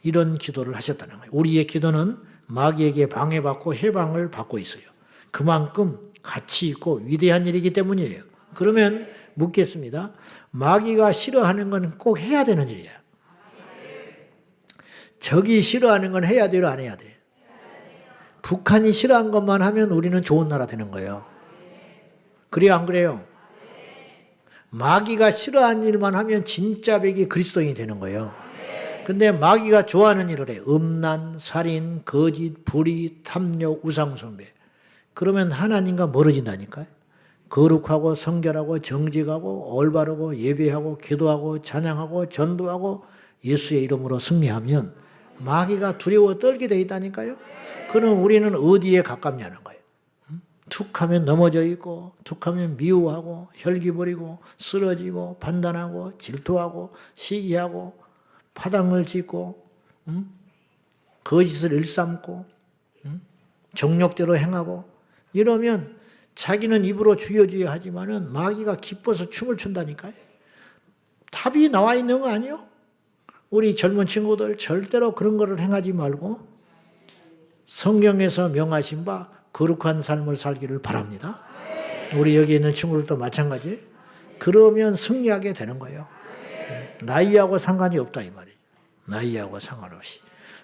이런 기도를 하셨다는 거예요. 우리의 기도는 마귀에게 방해받고 해방을 받고 있어요. 그만큼 가치 있고 위대한 일이기 때문이에요. 그러면 묻겠습니다. 마귀가 싫어하는 건 꼭 해야 되는 일이에요. 적이 싫어하는 건 해야 돼요, 안 해야 돼요? 북한이 싫어한 것만 하면 우리는 좋은 나라 되는 거예요. 그래요, 안 그래요? 마귀가 싫어하는 일만 하면 진짜 백이 그리스도인이 되는 거예요. 근데 마귀가 좋아하는 일을 해. 음란, 살인, 거짓, 불의, 탐욕, 우상숭배. 그러면 하나님과 멀어진다니까요. 거룩하고 성결하고 정직하고 올바르고 예배하고 기도하고 찬양하고 전도하고 예수의 이름으로 승리하면 마귀가 두려워 떨게 돼 있다니까요. 그럼 우리는 어디에 가깝냐는 거예요. 툭하면 넘어져 있고 툭하면 미워하고 혈기 부리고 쓰러지고 판단하고 질투하고 시기하고 파당을 짓고 거짓을 일삼고 정욕대로 행하고 이러면 자기는 입으로 주여주여 하지만은 마귀가 기뻐서 춤을 춘다니까요. 답이 나와 있는 거 아니에요? 우리 젊은 친구들 절대로 그런 거를 행하지 말고 성경에서 명하신 바 거룩한 삶을 살기를 바랍니다. 우리 여기 있는 친구들도 마찬가지예요. 그러면 승리하게 되는 거예요. 나이하고 상관이 없다 이 말이에요. 나이하고 상관없이.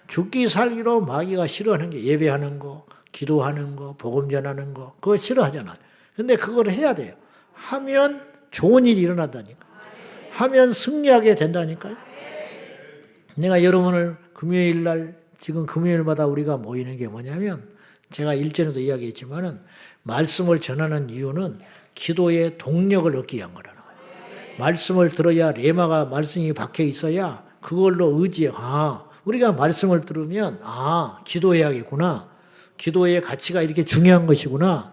죽기 살기로 마귀가 싫어하는 게 예배하는 거, 기도하는 거, 복음 전하는 거, 그거 싫어하잖아요. 근데 그걸 해야 돼요. 하면 좋은 일이 일어난다니까. 하면 승리하게 된다니까요. 내가 여러분을 금요일 날, 지금 금요일마다 우리가 모이는 게 뭐냐면, 제가 일전에도 이야기했지만은, 말씀을 전하는 이유는 기도의 동력을 얻기 위한 거라는 거예요. 말씀을 들어야 레마가 말씀이 박혀 있어야 그걸로 의지해. 우리가 말씀을 들으면, 기도해야겠구나. 기도의 가치가 이렇게 중요한 것이구나.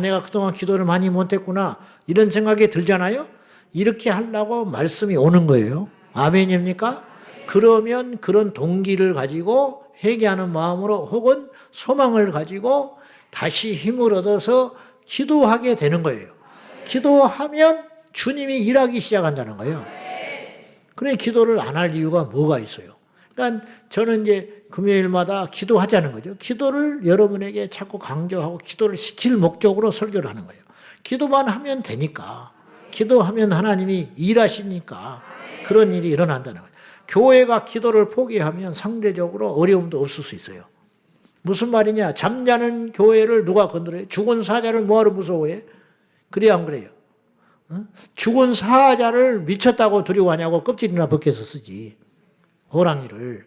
내가 그동안 기도를 많이 못했구나. 이런 생각이 들잖아요. 이렇게 하려고 말씀이 오는 거예요. 아멘입니까? 그러면 그런 동기를 가지고 회개하는 마음으로 혹은 소망을 가지고 다시 힘을 얻어서 기도하게 되는 거예요. 기도하면 주님이 일하기 시작한다는 거예요. 그래 기도를 안 할 이유가 뭐가 있어요? 그러니까 저는 이제 금요일마다 기도하자는 거죠. 기도를 여러분에게 자꾸 강조하고 기도를 시킬 목적으로 설교를 하는 거예요. 기도만 하면 되니까. 기도하면 하나님이 일하시니까 그런 일이 일어난다는 거예요. 교회가 기도를 포기하면 상대적으로 어려움도 없을 수 있어요. 무슨 말이냐? 잠자는 교회를 누가 건드려요? 죽은 사자를 뭐하러 무서워해? 그래야 안 그래요? 죽은 사자를 미쳤다고 두려워하냐고 껍질이나 벗겨서 쓰지. 호랑이를.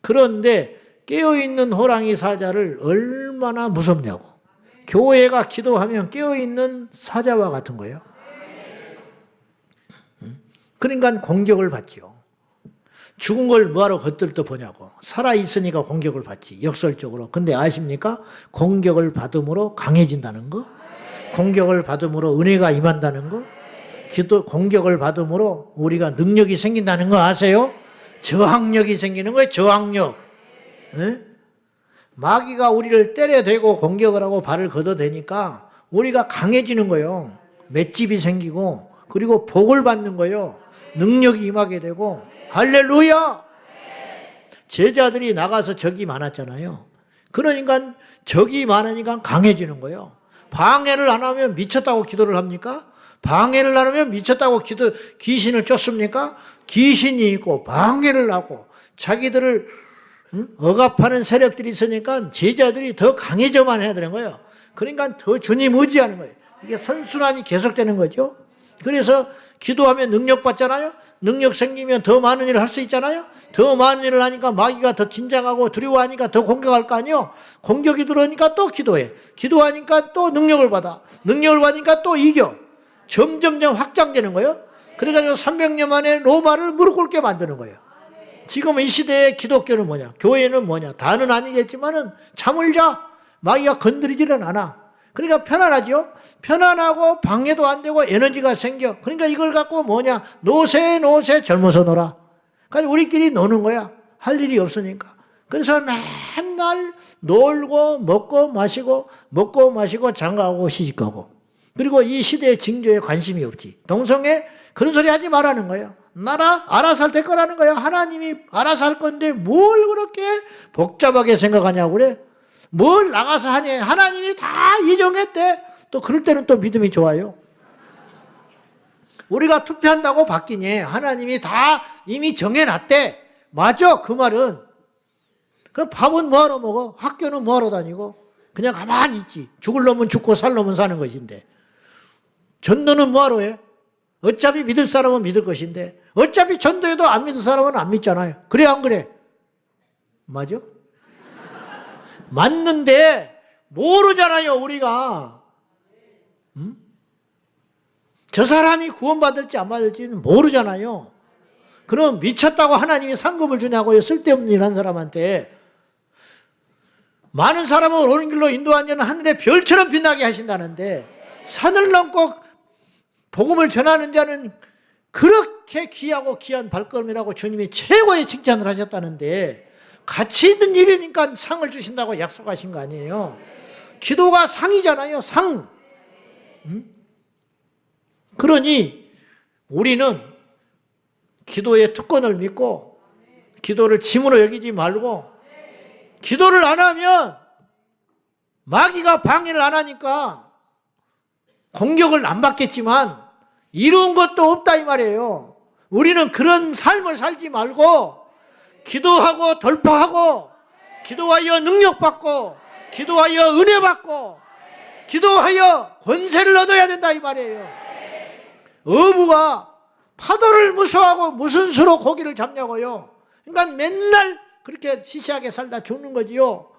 그런데 깨어있는 호랑이 사자를 얼마나 무섭냐고. 교회가 기도하면 깨어있는 사자와 같은 거예요. 그러니까 공격을 받죠. 죽은 걸 뭐하러 겉들떠 보냐고. 살아있으니까 공격을 받지. 역설적으로. 근데 아십니까? 공격을 받음으로 강해진다는 거. 공격을 받음으로 은혜가 임한다는 거. 공격을 받음으로 우리가 능력이 생긴다는 거 아세요? 저항력이 생기는 거예요. 저항력. 네? 마귀가 우리를 때려대고 공격을 하고 발을 걷어대니까 우리가 강해지는 거예요. 맷집이 생기고 그리고 복을 받는 거예요. 능력이 임하게 되고 할렐루야! 제자들이 나가서 적이 많았잖아요. 그러니까 적이 많으니까 강해지는 거예요. 방해를 안 하면 미쳤다고 기도를 합니까? 방해를 안 하면 미쳤다고 귀신을 쫓습니까? 귀신이 있고 방해를 하고 자기들을 억압하는 세력들이 있으니까 제자들이 더 강해져만 해야 되는 거예요. 그러니까 더 주님 의지하는 거예요. 이게 선순환이 계속되는 거죠. 그래서 기도하면 능력 받잖아요. 능력 생기면 더 많은 일을 할 수 있잖아요. 더 많은 일을 하니까 마귀가 더 긴장하고 두려워하니까 더 공격할 거 아니에요. 공격이 들어오니까 또 기도해. 기도하니까 또 능력을 받아. 능력을 받으니까 또 이겨. 점점점 확장되는 거예요. 그래가지고 300년 만에 로마를 무릎 꿇게 만드는 거예요. 지금 이 시대의 기독교는 뭐냐? 교회는 뭐냐? 다는 아니겠지만은 잠을 자. 마귀가 건드리지는 않아. 그러니까 편안하죠? 편안하고 방해도 안 되고 에너지가 생겨. 그러니까 이걸 갖고 뭐냐? 노세 젊어서 놀아. 그러니까 우리끼리 노는 거야. 할 일이 없으니까. 그래서 맨날 놀고 먹고 마시고 장가가고 시집가고. 그리고 이 시대의 징조에 관심이 없지. 동성애 그런 소리 하지 말라는 거예요. 나라 알아서 할 거라는 거예요. 하나님이 알아서 할 건데 뭘 그렇게 복잡하게 생각하냐고 그래. 뭘 나가서 하니? 하나님이 다 이정했대. 또 그럴 때는 또 믿음이 좋아요. 우리가 투표한다고 바뀌니? 하나님이 다 이미 정해놨대. 맞아, 그 말은. 그럼 밥은 뭐하러 먹어? 학교는 뭐하러 다니고? 그냥 가만히 있지. 죽을 놈은 죽고 살 놈은 사는 것인데. 전도는 뭐하러 해? 어차피 믿을 사람은 믿을 것인데 어차피 전도해도 안 믿을 사람은 안 믿잖아요. 그래 안 그래? 맞아? 맞는데 모르잖아요 우리가. 저 사람이 구원받을지 안 받을지는 모르잖아요. 그럼 미쳤다고 하나님이 상급을 주냐고요. 쓸데없는 일 한 사람한테. 많은 사람을 옳은 길로 인도하는 하늘의 별처럼 빛나게 하신다는데 산을 넘고 복음을 전하는 자는 그렇게 귀하고 귀한 발걸음이라고 주님이 최고의 칭찬을 하셨다는데 가치 있는 일이니까 상을 주신다고 약속하신 거 아니에요. 기도가 상이잖아요. 상. 그러니 우리는 기도의 특권을 믿고 기도를 짐으로 여기지 말고 기도를 안 하면 마귀가 방해를 안 하니까 공격을 안 받겠지만 이룬 것도 없다 이 말이에요. 우리는 그런 삶을 살지 말고 기도하고 돌파하고 기도하여 능력받고 기도하여 은혜받고 기도하여 권세를 얻어야 된다 이 말이에요. 어부가 파도를 무서워하고 무슨 수로 고기를 잡냐고요. 그러니까 맨날 그렇게 시시하게 살다 죽는 거지요.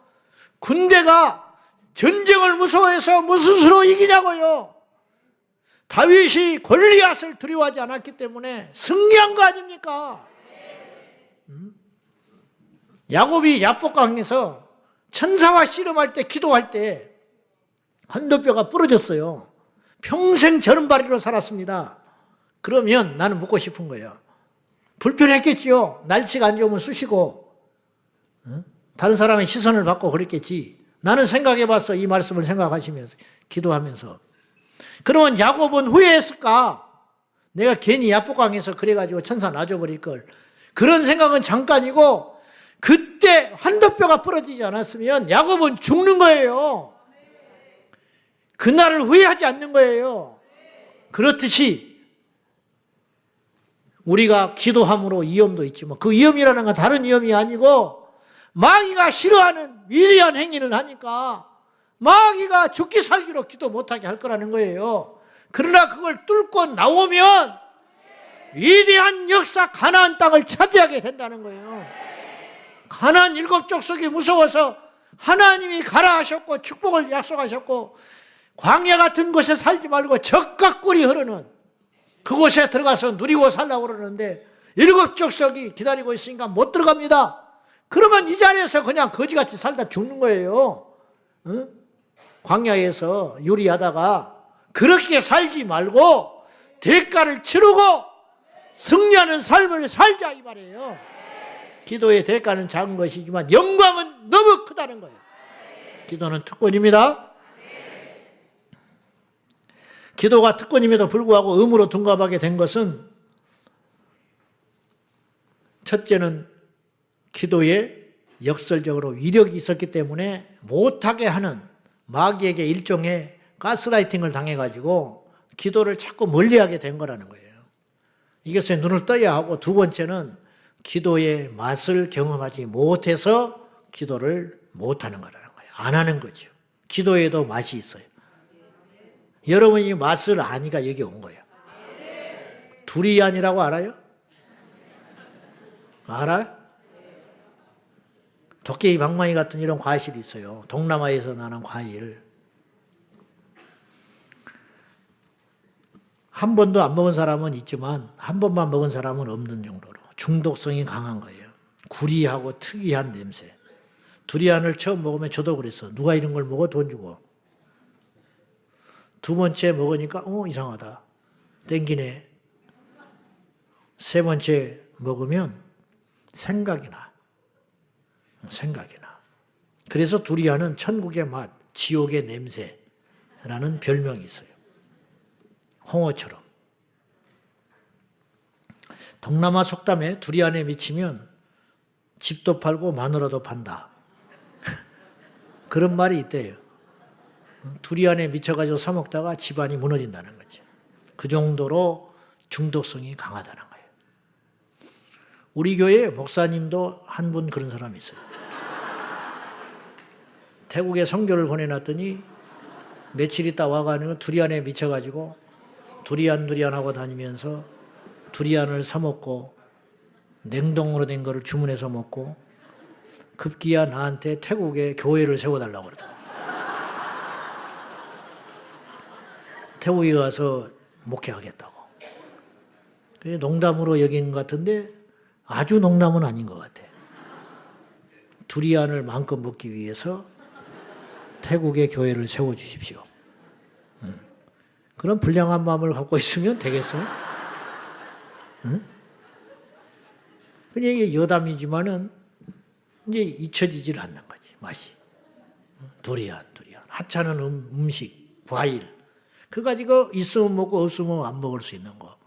군대가 전쟁을 무서워해서 무슨 수로 이기냐고요. 다윗이 골리앗을 두려워하지 않았기 때문에 승리한 거 아닙니까? 야곱이 야복강에서 천사와 씨름할 때 기도할 때 한도뼈가 부러졌어요. 평생 저른바리로 살았습니다. 그러면 나는 묻고 싶은 거예요. 불편했겠지요. 날씨가 안 좋으면 쑤시고 다른 사람의 시선을 받고 그랬겠지. 나는 생각해봤어. 이 말씀을 생각하시면서 기도하면서. 그러면 야곱은 후회했을까? 내가 괜히 야복강에서 그래가지고 천사 놔줘버릴 걸. 그런 생각은 잠깐이고 그때 한도뼈가 부러지지 않았으면 야곱은 죽는 거예요. 그날을 후회하지 않는 거예요. 그렇듯이 우리가 기도함으로 위험도 있지만 그 위험이라는 건 다른 위험이 아니고 마귀가 싫어하는 위대한 행위를 하니까 마귀가 죽기 살기로 기도 못하게 할 거라는 거예요. 그러나 그걸 뚫고 나오면 위대한 역사 가나안 땅을 차지하게 된다는 거예요. 가나안 7족속이 무서워서 하나님이 가라 하셨고 축복을 약속하셨고 광야 같은 곳에 살지 말고 적과 꿀이 흐르는 그곳에 들어가서 누리고 살라고 그러는데 7족속이 기다리고 있으니까 못 들어갑니다. 그러면 이 자리에서 그냥 거지같이 살다 죽는 거예요. 응? 광야에서 유리하다가 그렇게 살지 말고 대가를 치르고 승리하는 삶을 살자 이 말이에요. 기도의 대가는 작은 것이지만 영광은 너무 크다는 거예요. 기도는 특권입니다. 기도가 특권임에도 불구하고 의무로 둔갑하게 된 것은 첫째는 기도에 역설적으로 위력이 있었기 때문에 못하게 하는 마귀에게 일종의 가스라이팅을 당해가지고 기도를 자꾸 멀리하게 된 거라는 거예요. 이것에 눈을 떠야 하고 두 번째는 기도의 맛을 경험하지 못해서 기도를 못하는 거라는 거예요. 안 하는 거죠. 기도에도 맛이 있어요. 여러분이 맛을 아니까 여기 온 거예요. 두리안이라고 알아요? 알아요? 도깨비 방망이 같은 이런 과실이 있어요. 동남아에서 나는 과일. 한 번도 안 먹은 사람은 있지만 한 번만 먹은 사람은 없는 정도로 중독성이 강한 거예요. 구리하고 특이한 냄새. 두리안을 처음 먹으면 저도 그랬어. 누가 이런 걸 먹어? 돈 주고. 두 번째 먹으니까 이상하다. 땡기네. 세 번째 먹으면 생각이 나. 그래서 두리안은 천국의 맛, 지옥의 냄새라는 별명이 있어요. 홍어처럼. 동남아 속담에 두리안에 미치면 집도 팔고 마누라도 판다. 그런 말이 있대요. 두리안에 미쳐가지고 사 먹다가 집안이 무너진다는 거죠. 그 정도로 중독성이 강하다는 거예요. 우리 교회 목사님도 한 분 그런 사람이 있어요. 태국에 선교를 보내놨더니 며칠 있다 와가지고 두리안에 미쳐가지고 두리안 하고 다니면서 두리안을 사 먹고 냉동으로 된 거를 주문해서 먹고 급기야 나한테 태국에 교회를 세워달라고 그러더라고요. 태국에 가서 목회하겠다고. 농담으로 여긴 것 같은데 아주 농담은 아닌 것 같아. 두리안을 마음껏 먹기 위해서 태국에 교회를 세워주십시오. 그런 불량한 마음을 갖고 있으면 되겠어요? 그냥 이게 여담이지만은 이제 잊혀지질 않는 거지, 맛이. 두리안. 하찮은 음식, 과일. 그거 가지고 있으면 먹고 없으면 안 먹을 수 있는 거.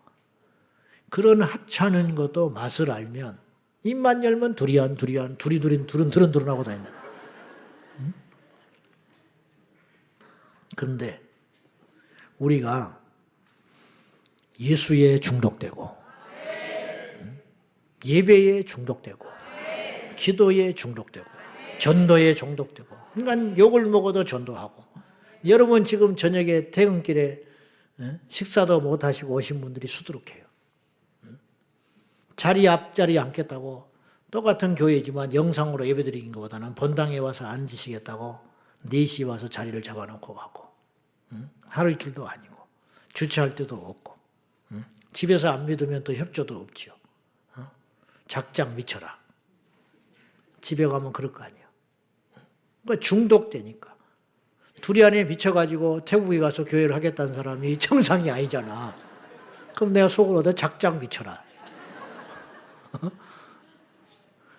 그런 하찮은 것도 맛을 알면 입만 열면 두리안, 두른하고 다닌다. 그런데 우리가 예수에 중독되고 예배에 중독되고 기도에 중독되고 전도에 중독되고, 그러니까 욕을 먹어도 전도하고. 여러분 지금 저녁에 퇴근길에 식사도 못 하시고 오신 분들이 수두룩해요. 자리 앞자리에 앉겠다고, 똑같은 교회지만 영상으로 예배드리는 것보다는 본당에 와서 앉으시겠다고 4시 와서 자리를 잡아놓고 가고, 하루 이틀도 아니고 주차할 데도 없고, 집에서 안 믿으면 또 협조도 없지요. 작작 미쳐라. 집에 가면 그럴 거 아니에요. 그러니까 중독되니까. 두리안에 미쳐가지고 태국에 가서 교회를 하겠다는 사람이 정상이 아니잖아. 그럼 내가 속으로 너 작작 미쳐라.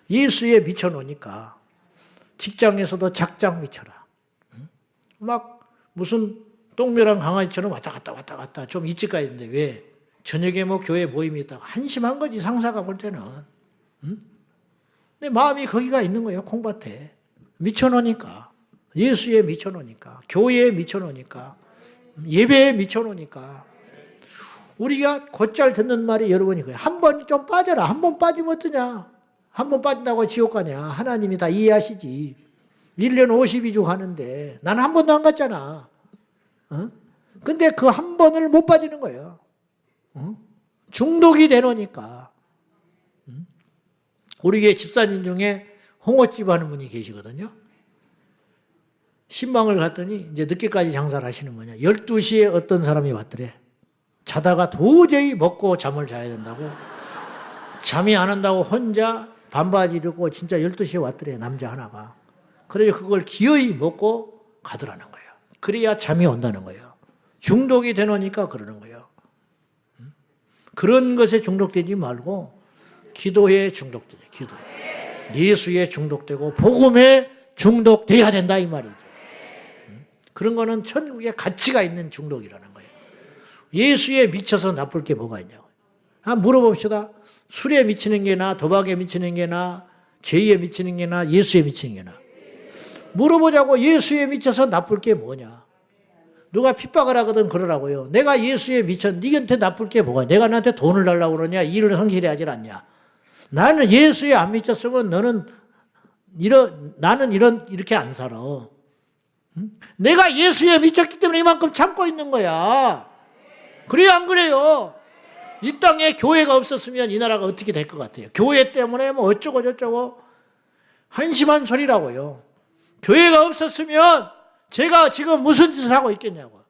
예수에 미쳐놓으니까 직장에서도 작작 미쳐라. 막 무슨 똥묘랑 강아지처럼 왔다 갔다 좀 일찍 가야 되는데 왜? 저녁에 뭐 교회 모임이 있다가 한심한 거지, 상사가 볼 때는. 내 마음이 거기가 있는 거예요, 콩밭에. 미쳐놓으니까. 예수에 미쳐놓으니까. 교회에 미쳐놓으니까. 예배에 미쳐놓으니까. 우리가 곧잘 듣는 말이 여러분이 그래요. 한 번 좀 빠져라. 한 번 빠지면 어떠냐? 한 번 빠진다고 지옥 가냐? 하나님이 다 이해하시지. 1년 52주 가는데 나는 한 번도 안 갔잖아. 근데 그 한 번을 못 빠지는 거예요. 중독이 되놓으니까. 우리 교회 집사님 중에 홍어집 하는 분이 계시거든요. 신방을 갔더니 이제 늦게까지 장사를 하시는 거냐. 12시에 어떤 사람이 왔더래. 자다가 도저히 먹고 잠을 자야 된다고. 잠이 안 온다고 혼자 반바지 입고 진짜 12시에 왔더래, 남자 하나가. 그래서 그걸 기어이 먹고 가더라는 거예요. 그래야 잠이 온다는 거예요. 중독이 되놓으니까 그러는 거예요. 그런 것에 중독되지 말고 기도에 중독되죠. 기도. 예수에 중독되고 복음에 중독돼야 된다 이 말이죠. 그런 거는 천국에 가치가 있는 중독이라는 거예요. 예수에 미쳐서 나쁠 게 뭐가 있냐고. 물어봅시다. 술에 미치는 게 나, 도박에 미치는 게 나, 죄에 미치는 게 나, 예수에 미치는 게 나. 물어보자고. 예수에 미쳐서 나쁠 게 뭐냐. 누가 핍박을 하거든 그러라고요. 내가 예수에 미쳐 니한테 나쁠 게 뭐가, 내가 나한테 돈을 달라고 그러냐, 일을 성실히 하질 않냐. 나는 예수에 안 미쳤으면 나는 이렇게 안 살아. 내가 예수에 미쳤기 때문에 이만큼 참고 있는 거야. 그래요, 안 그래요? 이 땅에 교회가 없었으면 이 나라가 어떻게 될 것 같아요? 교회 때문에 뭐 어쩌고 저쩌고 한심한 소리라고요. 교회가 없었으면 제가 지금 무슨 짓을 하고 있겠냐고.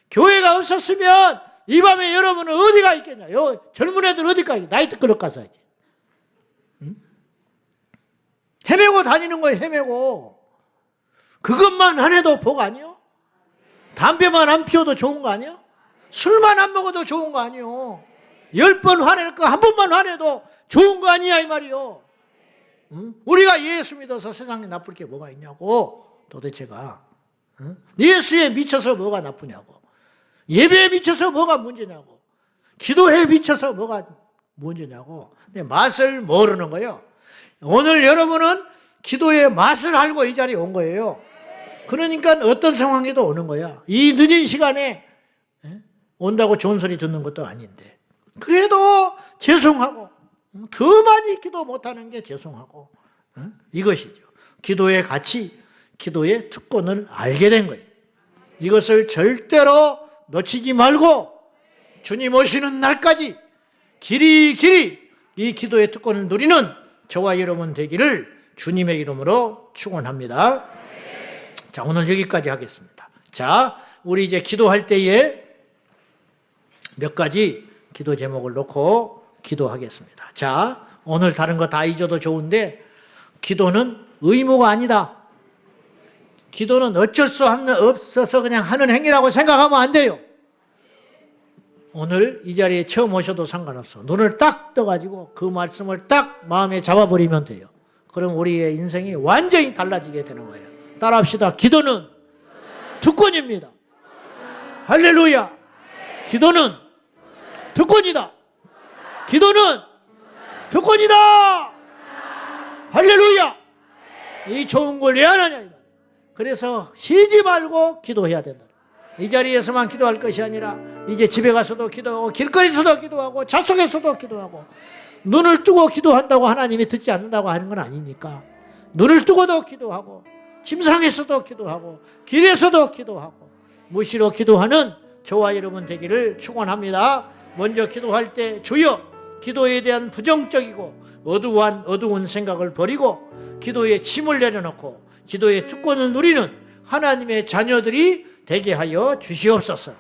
교회가 없었으면 이 밤에 여러분은 어디가 있겠냐. 젊은 애들 어디가 있겠냐. 나이트 클럽 가서야지. 헤매고 다니는 거예요, 헤매고. 그것만 안 해도 복 아니요? 담배만 안 피워도 좋은 거 아니요? 술만 안 먹어도 좋은 거 아니요? 10번 화낼 거 한 번만 화내도 좋은 거 아니야 이 말이요. 우리가 예수 믿어서 세상에 나쁠 게 뭐가 있냐고. 도대체가 예수에 미쳐서 뭐가 나쁘냐고. 예배에 미쳐서 뭐가 문제냐고. 기도에 미쳐서 뭐가 문제냐고. 근데 맛을 모르는 거예요. 오늘 여러분은 기도의 맛을 알고 이 자리에 온 거예요. 그러니까 어떤 상황에도 오는 거야. 이 늦은 시간에 온다고 좋은 소리 듣는 것도 아닌데. 그래도 죄송하고 더 많이 기도 못하는 게 죄송하고 이것이죠. 기도의 가치, 기도의 특권을 알게 된 거예요. 이것을 절대로 놓치지 말고 주님 오시는 날까지 길이 이 기도의 특권을 누리는 저와 여러분 되기를 주님의 이름으로 축원합니다. 자, 오늘 여기까지 하겠습니다. 자, 우리 이제 기도할 때에 몇 가지 기도 제목을 놓고 기도하겠습니다. 자, 오늘 다른 거 다 잊어도 좋은데 기도는 의무가 아니다. 기도는 어쩔 수 없어서 그냥 하는 행위라고 생각하면 안 돼요. 오늘 이 자리에 처음 오셔도 상관없어. 눈을 딱 떠가지고 그 말씀을 딱 마음에 잡아버리면 돼요. 그럼 우리의 인생이 완전히 달라지게 되는 거예요. 따라합시다. 기도는 특권입니다. 할렐루야. 기도는 특권이다. 기도는 특권이다. 할렐루야. 이 좋은 걸 왜 안 하냐. 그래서 쉬지 말고 기도해야 된다. 이 자리에서만 기도할 것이 아니라 이제 집에 가서도 기도하고 길거리에서도 기도하고 잣속에서도 기도하고 눈을 뜨고 기도한다고 하나님이 듣지 않는다고 하는 건 아니니까 눈을 뜨고도 기도하고 침상에서도 기도하고 길에서도 기도하고 무시로 기도하는 저와 여러분 되기를 축원합니다. 먼저 기도할 때 주여 기도에 대한 부정적이고 어두운 생각을 버리고 기도에 침을 내려놓고 기도의 특권을 누리는 하나님의 자녀들이 되게 하여 주시옵소서.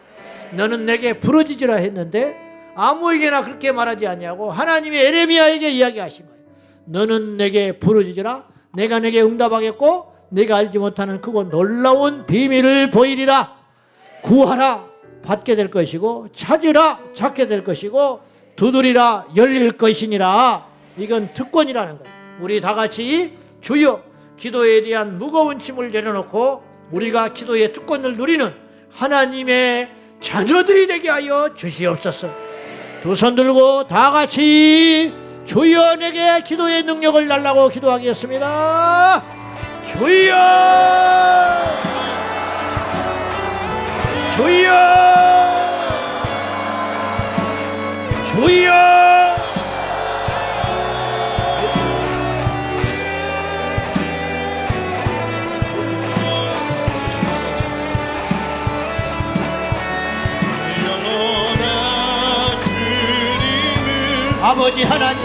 너는 내게 부르짖으라 했는데 아무에게나 그렇게 말하지 아니하고 하나님이 에레미야에게 이야기하신 거예요. 너는 내게 부르짖으라. 내가 내게 응답하겠고 내가 알지 못하는 크고 놀라운 비밀을 보이리라. 구하라 받게 될 것이고 찾으라 찾게 될 것이고 두드리라 열릴 것이니라. 이건 특권이라는 거예요. 우리 다 같이 주여 기도에 대한 무거운 짐을 내려놓고 우리가 기도의 특권을 누리는 하나님의 자녀들이 되게 하여 주시옵소서. 두 손 들고 다 같이 주여 내게 기도의 능력을 달라고 기도하겠습니다. 주여 주여 주여. 아버지 하나님,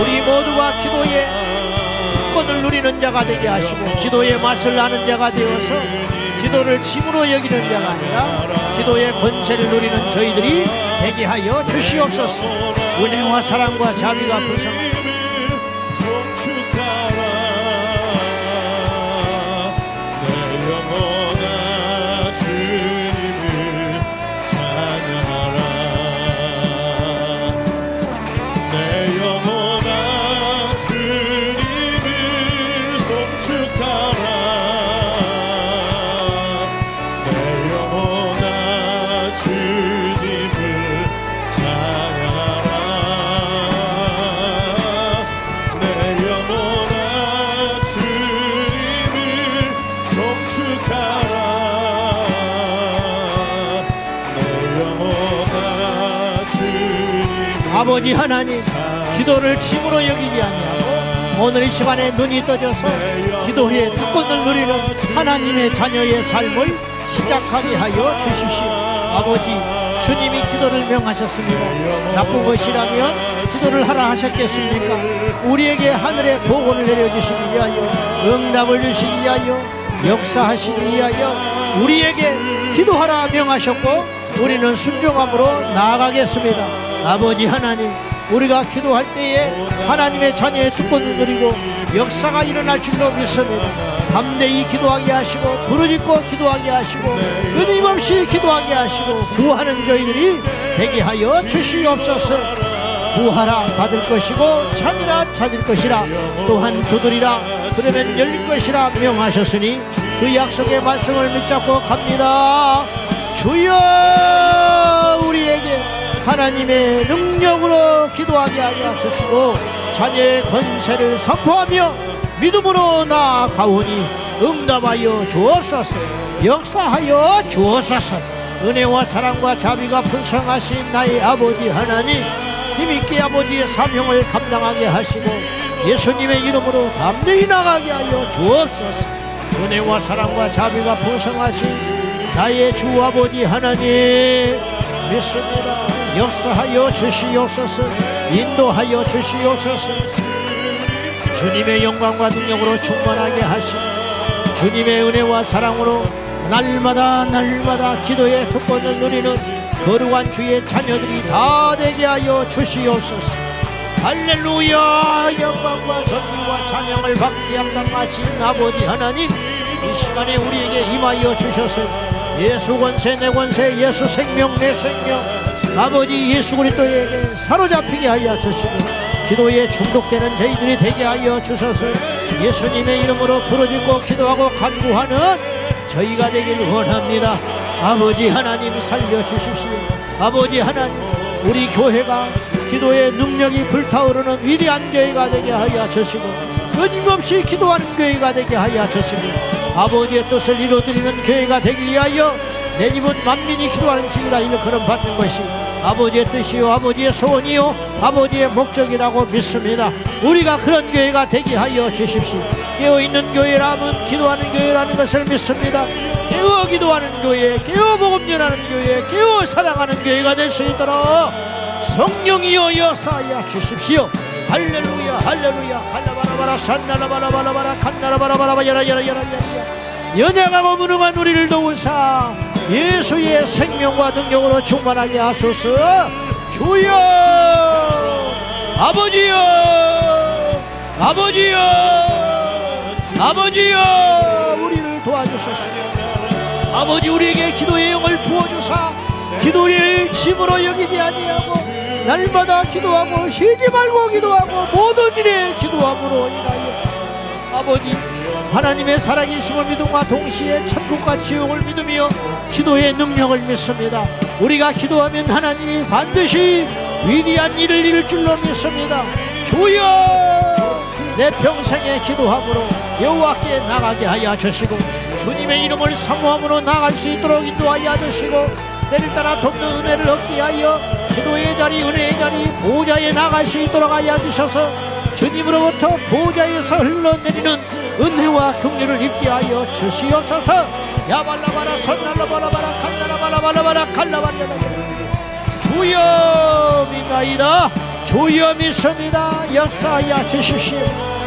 우리 모두가 기도의 특권을 누리는 자가 되게 하시고 기도의 맛을 아는 자가 되어서 기도를 짐으로 여기는 자가 아니라 기도의 권세를 누리는 저희들이 되게 하여 주시옵소서. 은혜와 사랑과 자비가 불성하여 아버지 하나님, 기도를 짐으로 여기지 아니하고 오늘 이 시간에 눈이 떠져서 기도의 특권을 누리는 하나님의 자녀의 삶을 시작하게 하여 주십시오. 아버지, 주님이 기도를 명하셨습니다. 나쁜 것이라면 기도를 하라 하셨겠습니까? 우리에게 하늘의 보고를 내려주시기 위하여 응답을 주시기 위하여 역사하시기 위하여 우리에게 기도하라 명하셨고 우리는 순종함으로 나아가겠습니다. 아버지 하나님, 우리가 기도할 때에 하나님의 자녀의 특권을 누리고 역사가 일어날 줄로 믿습니다. 담대히 기도하게 하시고 부르짖고 기도하게 하시고 끊임없이 기도하게 하시고 구하는 저희들이 되게 하여 주시옵소서. 구하라 받을 것이고 찾으라 찾을 것이라 또한 두드리라 그러면 열릴 것이라 명하셨으니 그 약속의 말씀을 붙잡고 갑니다. 주여 우리에게 하나님의 능력으로 기도하게 하여 주시고 자녀의 권세를 선포하며 믿음으로 나아가오니 응답하여 주옵소서. 역사하여 주옵소서. 은혜와 사랑과 자비가 풍성하신 나의 아버지 하나님, 힘있게 아버지의 사명을 감당하게 하시고 예수님의 이름으로 담대히 나가게 하여 주옵소서. 은혜와 사랑과 자비가 풍성하신 나의 주 아버지 하나님 믿습니다. 역사하여 주시옵소서. 인도하여 주시옵소서. 주님의 영광과 능력으로 충만하게 하시고 주님의 은혜와 사랑으로 날마다 기도의 특권을 누리는 거룩한 주의 자녀들이 다 되게 하여 주시옵소서. 할렐루야. 영광과 존귀와 찬양을 받게 합당하신 아버지 하나님, 이 시간에 우리에게 임하여 주셔서 예수 권세 내 권세, 예수 생명 내 생명, 아버지 예수 그리스도에게 사로잡히게 하여 주시고 기도에 중독되는 저희들이 되게 하여 주소서. 예수님의 이름으로 부르짖고 기도하고 간구하는 저희가 되길 원합니다. 아버지 하나님 살려주십시오. 아버지 하나님, 우리 교회가 기도의 능력이 불타오르는 위대한 교회가 되게 하여 주시고 끊임없이 기도하는 교회가 되게 하여 주시고 아버지의 뜻을 이루어드리는 교회가 되기 위하여 내 집은 만민이 기도하는 집이라 일컬음 받는 것이 아버지의 뜻이요 아버지의 소원이요 아버지의 목적이라고 믿습니다. 우리가 그런 교회가 되게 하여 주십시오. 깨어있는 교회라면 기도하는 교회라는 것을 믿습니다. 깨어 기도하는 교회, 깨어 복음 전하는 교회, 깨어 사랑하는 교회가 될 수 있도록 성령이여 역사하여 주십시오. 할렐루야 할렐루야. 갈라바라바라 산나라바라바라바라 칸나라바라바라바 야라야라야라 연약하고 무능한 우리를 도우사 예수의 생명과 능력으로 충만하게 하소서. 주여 아버지여 아버지여 아버지여 우리를 도와주소서. 아버지 우리에게 기도의 영을 부어주사 기도를 짐으로 여기지 아니하고 날마다 기도하고 쉬지 말고 기도하고 모든 일에 기도함으로 인하여 아버지 하나님의 살아계심을 믿음과 동시에 천국과 지옥을 믿으며 기도의 능력을 믿습니다. 우리가 기도하면 하나님이 반드시 위대한 일을 이룰 줄로 믿습니다. 주여 내 평생에 기도함으로 여호와께 나가게 하여 주시고 주님의 이름을 사모함으로 나갈 수 있도록 인도하여 주시고 때를 따라 돕는 은혜를 얻게 하여 기도의 자리 은혜의 자리 보좌에 나갈 수 있도록 하여 주셔서 주님으로부터 보좌에서 흘러내리는 은혜와 긍휼을 입게 하여 주시옵소서. 야발라바라 선날라바라바라 칼라라바라바라바라 칼라바라바라 주여 믿나이다. 주여 믿습니다. 역사하여 주십시오.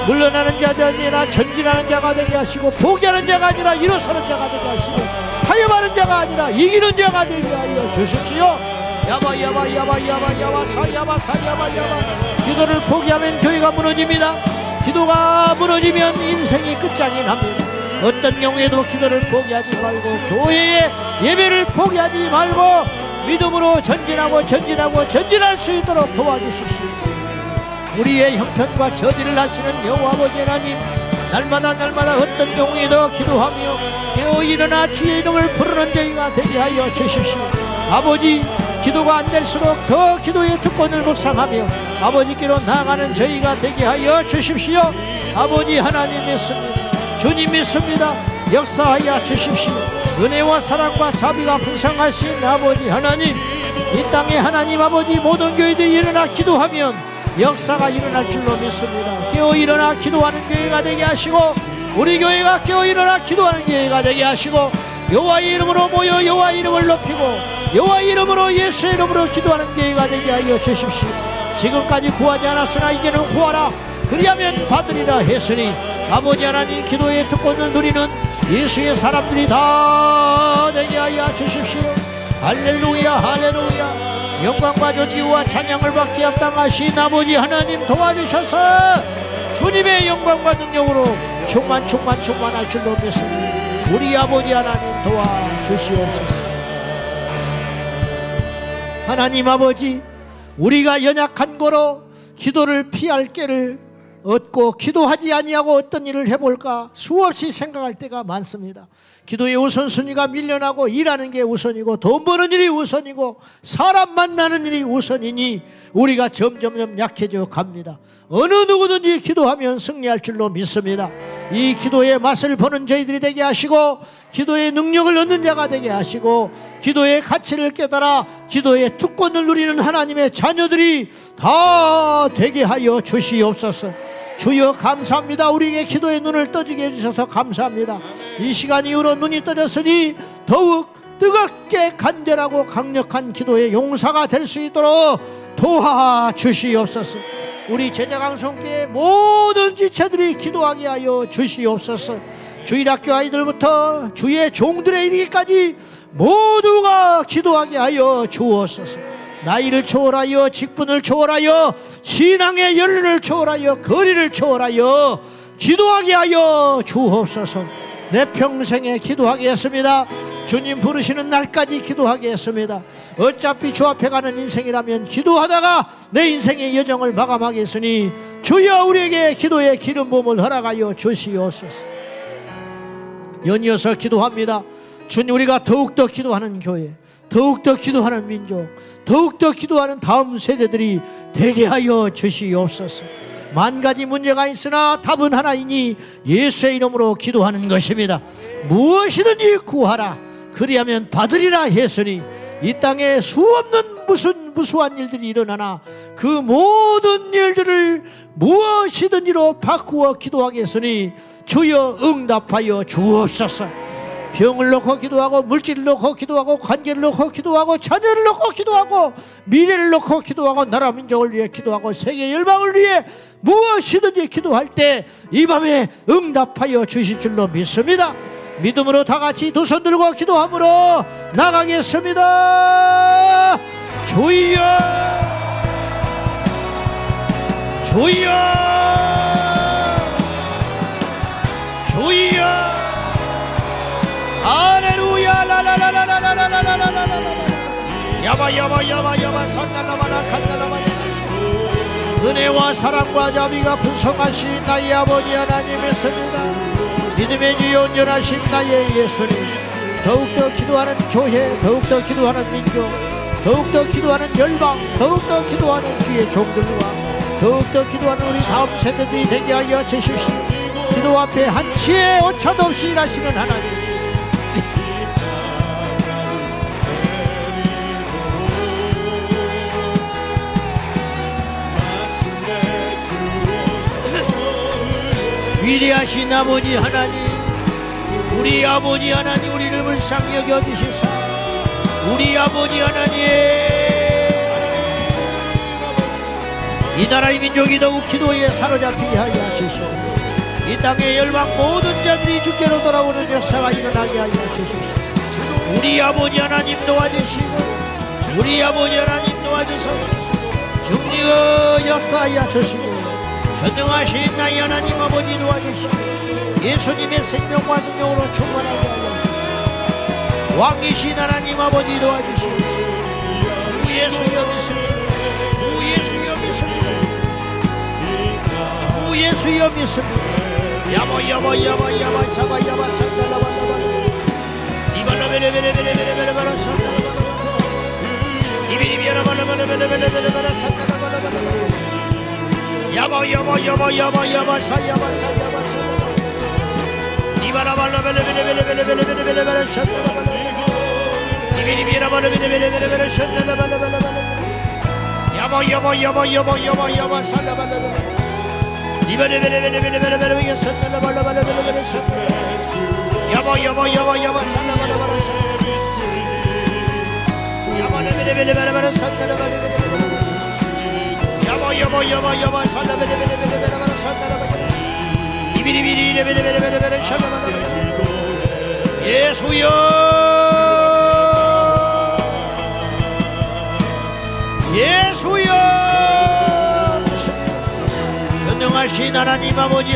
물러나는 자가 아니라 전진하는 자가 되게 하시고 포기하는 자가 아니라 일어서는 자가 되게 하시고 타협하는 자가 아니라 이기는 자가 되게 하여 주십시오. 야바 사야바 기도를 포기하면 교회가 무너집니다. 기도가 무너지면 인생이 끝장이 납니다. 어떤 경우에도 기도를 포기하지 말고 교회의 예배를 포기하지 말고 믿음으로 전진할 수 있도록 도와주십시오. 우리의 형편과 저지를 하시는 여호와 아버지 하나님 날마다 어떤 경우에도 기도하며 깨어 일어나 주의 이름을 부르는 저희가 되게 하여 주십시오. 아버지 기도가 안 될수록 더 기도의 특권을 묵상하며 아버지께로 나아가는 저희가 되게 하여 주십시오. 아버지 하나님 믿습니다. 주님 믿습니다. 역사하여 주십시오. 은혜와 사랑과 자비가 풍성하신 아버지 하나님 이 땅에 하나님 아버지 모든 교회들이 일어나 기도하면 역사가 일어날 줄로 믿습니다. 깨어 일어나 기도하는 교회가 되게 하시고 우리 교회가 깨어 일어나 기도하는 교회가 되게 하시고 여호와의 이름으로 모여 여호와의 이름을 높이고 여호와의 이름으로 예수의 이름으로 기도하는 교회가 되게 하여 주십시오. 지금까지 구하지 않았으나 이제는 구하라 그리하면 받으리라 했으니 아버지 하나님 기도의 특권을 누리는 예수의 사람들이 다 되게 하여 주십시오. 할렐루야 할렐루야. 영광과 존귀와 찬양을 받기 합당하신 아버지 하나님 도와주셔서 주님의 영광과 능력으로 충만할 줄로 믿습니다. 우리 아버지 하나님 도와주시옵소서. 하나님 아버지 우리가 연약한 거로 기도를 피할 길을 얻고 기도하지 아니하고 어떤 일을 해볼까 수없이 생각할 때가 많습니다. 기도의 우선순위가 밀려나고 일하는 게 우선이고 돈 버는 일이 우선이고 사람 만나는 일이 우선이니 우리가 점점 약해져 갑니다. 어느 누구든지 기도하면 승리할 줄로 믿습니다. 이 기도의 맛을 보는 저희들이 되게 하시고 기도의 능력을 얻는 자가 되게 하시고 기도의 가치를 깨달아 기도의 특권을 누리는 하나님의 자녀들이 다 되게 하여 주시옵소서. 주여 감사합니다. 우리에게 기도의 눈을 떠지게 해주셔서 감사합니다. 이 시간 이후로 눈이 떠졌으니 더욱 뜨겁게 간절하고 강력한 기도의 용사가 될 수 있도록 도와주시옵소서. 우리 제자강성교회 모든 지체들이 기도하게 하여 주시옵소서. 주일학교 아이들부터 주의 종들에 이르기까지 모두가 기도하게 하여 주옵소서. 나이를 초월하여 직분을 초월하여 신앙의 연륜을 초월하여 거리를 초월하여 기도하게 하여 주옵소서. 내 평생에 기도하게 했습니다. 주님 부르시는 날까지 기도하겠습니다. 어차피 주 앞에 가는 인생이라면 기도하다가 내 인생의 여정을 마감하겠으니 주여 우리에게 기도의 기름 부음을 허락하여 주시옵소서. 연이어서 기도합니다. 주님, 우리가 더욱더 기도하는 교회, 더욱더 기도하는 민족, 더욱더 기도하는 다음 세대들이 되게 하여 주시옵소서. 만 가지 문제가 있으나 답은 하나이니 예수의 이름으로 기도하는 것입니다. 무엇이든지 구하라 그리하면 받으리라 했으니 이 땅에 수없는 무수한 일들이 일어나나 그 모든 일들을 무엇이든지로 바꾸어 기도하겠으니 주여 응답하여 주옵소서. 병을 놓고 기도하고 물질을 놓고 기도하고 관계를 놓고 기도하고 자녀를 놓고 기도하고 미래를 놓고 기도하고 나라 민족을 위해 기도하고 세계 열방을 위해 무엇이든지 기도할 때 이 밤에 응답하여 주실 줄로 믿습니다. 믿음으로 다 같이 두 손 들고 기도함으로 나가겠습니다. 주여 주여 주여 할렐루야 라라라라라라라라라라라 야바야바야바야바 산달라바라 칸달라바야. 은혜와 사랑과 자비가 풍성하신 나의 아버지 하나님 믿습니다. 믿음의 주여 온전하신 나의 예수님, 더욱더 기도하는 교회, 더욱더 기도하는 민족, 더욱더 기도하는 열방, 더욱더 기도하는 주의 종들과 더욱더 기도하는 우리 다음 세대들이 되게 하여 주십시오. 기도 앞에 한치의 오차도 없이 일하시는 하나님, 위대하신 아버지 하나님, 우리 아버지 하나님, 우리를 불쌍히 여겨주시사 우리 아버지 하나님, 이 나라의 민족이 더욱 기도에 사로잡히게 하여 주시오. 이 땅의 열방 모든 자들이 주께로 돌아오는 역사가 일어나게 하여 주십시오. 우리 아버지 하나님 도와주시고 우리 아버지 하나님 도와주소서. 중리의 역사하여 주시고 전능하신 나의 하나님 아버지 도와주시고 예수님의 생명과 능력으로 충만하게 하여 주시고 왕이신 하나님 아버지 도와주시옵소서. 주 예수여 믿습니다. 주 예수여 믿습니다. 주 예수여 믿습니다. 야바야바야바야바 사바야바 산달라바라바 이발라베레베레베레베레베레 산달라바라바 이비리비야라발라발라벨레벨레벨레 산달라바라바 야바야바야바야바야바 사야바 사야바 사야바 이바라발라벨레벨레벨레벨레벨레벨레 산달라바라바 이비리비야라발라벨레벨레벨레 산달라바라바라바 야바야바야바야바야바 산달라바라바 이바레베레베레베레베레 산달라바라바라바라바라 야바야바야바야바 산달라바라바라 야바레베레베레베레 산달라바라바라바라 야바야바야바야바 산달라바라바라바라 산달라바라바라 이비리비리레베레베레베레 산달라바라바라 예수여 예수여 전능하신 하나님 아버지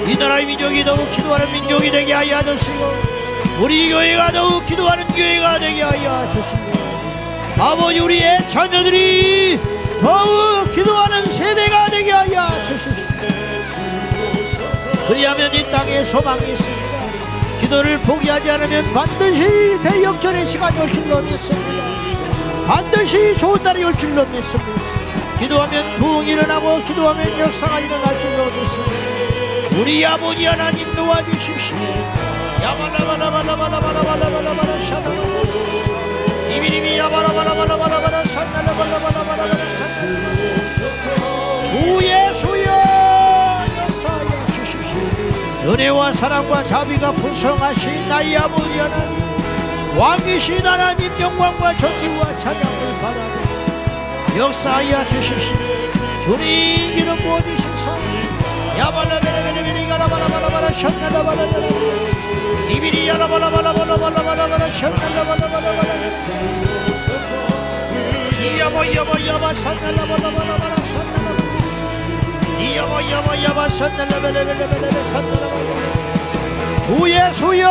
이 나라의 민족이 더욱 기도하는 민족이 되게 하여 주시고 우리 교회가 더욱 기도하는 교회가 되게 하여 주시고 아버지 우리의 자녀들이 더욱 기도하는 세대가 되게 하여 주시고 그리하면 이 땅에 소망이 있습니다. 기도를 포기하지 않으면 반드시 대역전의 시간이 올 줄로 믿습니다. 반드시 좋은 날이 올 줄로 믿습니다. 기도하면 부흥이 일어나고 기도하면 역사가 일어날 줄로 믿습니다. 우리 아버지 하나님 도와주십시오. 야발라발라발라발라발라발라발라발라 샤라발라 이비리비 야발라발라발라발라발라 산날라발라발라발라발라 산날라 주 예수여 은혜와 사랑과 자비가 풍성하신 나의 아버지 하나님, 왕이신 하나님, 영광과 존귀와 찬양을 받아주시고 역사하여 주십시오. 주님 이름 부어주셔서 야발라베레베레베레 가라바라바라바라 션날라바라바라 이비리 야라바라바라바라바라바라 션날라바라바라바라 이야바야바야바 산날라바라바라바라 션날라바라 이야바야바야바 산날라베레베레베레 칸날라바라. 주 예수여,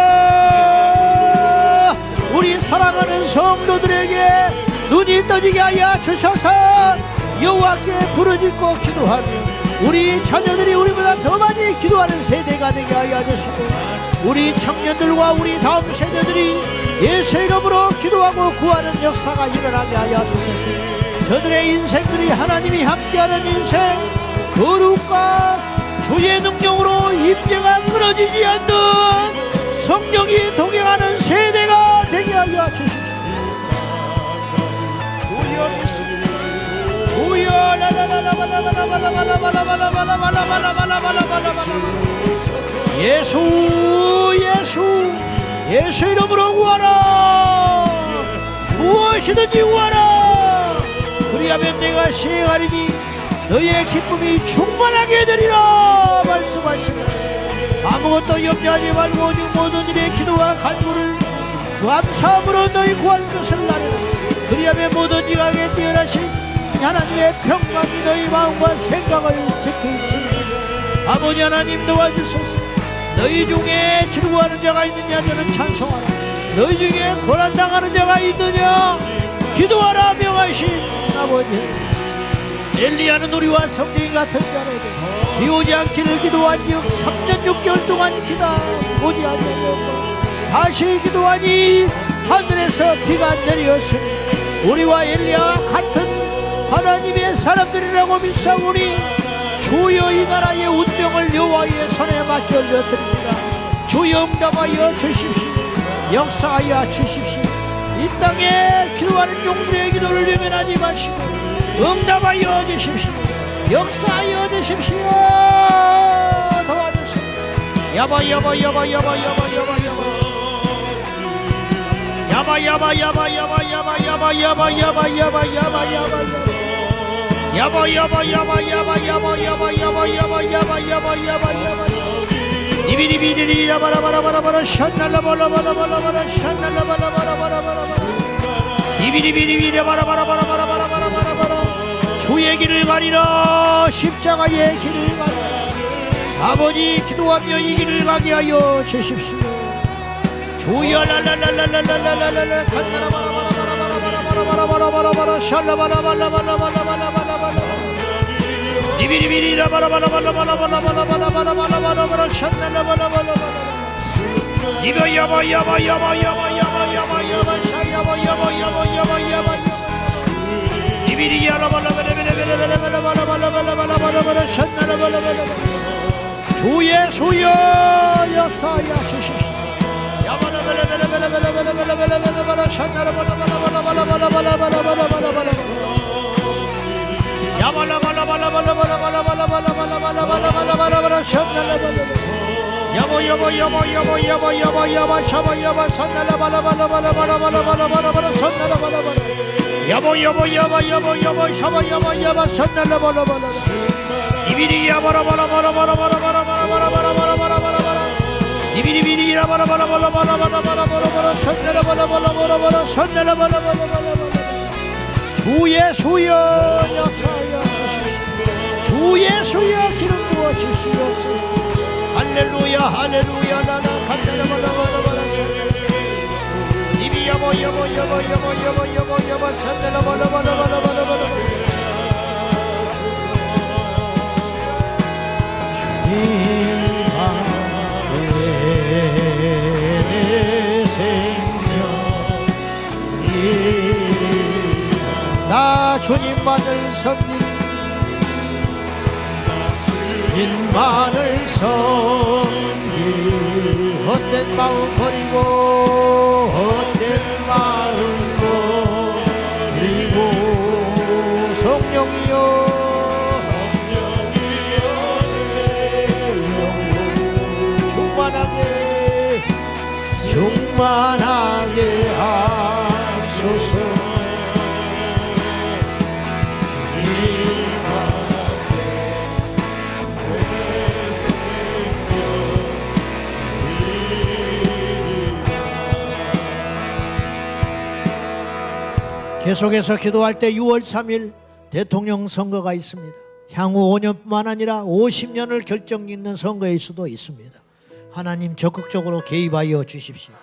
우리 사랑하는 성도들에게 눈이 떠지게 하여 주셔서 여호와께 부르짖고 기도하며 우리 자녀들이 우리보다 더 많이 기도하는 세대가 되게 하여 주시고 우리 청년들과 우리 다음 세대들이 예수 이름으로 기도하고 구하는 역사가 일어나게 하여 주소서. 저들의 인생들이 하나님이 함께하는 인생, 거룩과 주의 능력으로 임재가 끊어지지 않는 성령이 동행하는 세대가 되게 하여 주십시오. 주여 믿습니다. 주여 예수 이름으로 구하라. 무엇이든지 구하라. 그리하면 내가 시행하리니 너의 기쁨이 충만하게 되리라 말씀하시며 아무것도 염려하지 말고 오직 모든 일에 기도와 간구를 감사함으로 너희 구할 것을 나누라. 그리하면 모든 지각에 뛰어나신 하나님의 평강이 너희 마음과 생각을 지키시니 아버지 하나님 도와주소서. 너희 중에 즐거워하는 자가 있느냐 저는 찬송하라. 너희 중에 고난당하는 자가 있느냐 기도하라 명하신 아버지. 엘리야는 우리와 성경이 같은 자라도 비 오지 않기를 기도한즉 3년 6개월 동안 기다 오지 않으며 다시 기도하니 하늘에서 비가 내렸으니 우리와 엘리야와 같은 하나님의 사람들이라고 믿사오니 주여 이 나라의 운명을 여호와의 손에 맡겨드립니다. 주여 응답하여 주십시오. 역사하여 주십시오. 이 땅에 기도하는 종들의 기도를 외면하지 마시고 응답하여 주십시오. 역사하여 주십시오. 도와주시오. 주의 길을 가리라. 십자가의 길을 가리라. 아버지 기도하며 이 길을 가게 하여 주십시오. 주여 랄랄랄랄랄랄랄랄랄랄 간나라바라바라바라바라바라바라바라바라 샬라바라바라바라바라바라바라바라 니비리비리라바라바라바라바라바라바라바라바라바라바라 샬라바라바라바라 이바야바야바야바야바야바야바야바 샤야바야바야바야바야바 니비리야라바라바라바라바라바라바라바라바라 샬라바라바라바라 주 예수여 역사하여 주십시오. 야바라바라바라바라바라바라바라바라바라 샬라바라바라바라바라바라바라바라바라바라 야발라발라발라발라발라발라발라발라발라발라발라발라발라발라발라 션날라발라 야보야보야보야보야보야보야보 샤바야바 선날라발라발라발라발라발라발라발라 선날라발라발라 야보야보야보야보야보 샤바야바야바 선날라발라발라 이비리야바라발라발라발라발라발라발라발라발라발라 이비리비리야바라발라발라발라발라발라발라 선날라발라발라발라발라 선날라발라발라발라 주 예수여 역사하여 주십시오. 주 예수여 기름 부어 주시옵소서. 할렐루야 할렐루야 나나 간다라바라바라바라 이비야보야보야보야보야보야보야보 산다라바라바라바라바라바라 나 주님만을 섬기리 주님만을 섬기리 헛된 마음 버리고 헛된 마음 버리고 성령이여 주 충만하게 하소서. 계속해서 기도할 때 6월 3일 대통령 선거가 있습니다. 향후 5년뿐만 아니라 50년을 결정짓는 선거일 수도 있습니다. 하나님 적극적으로 개입하여 주십시오.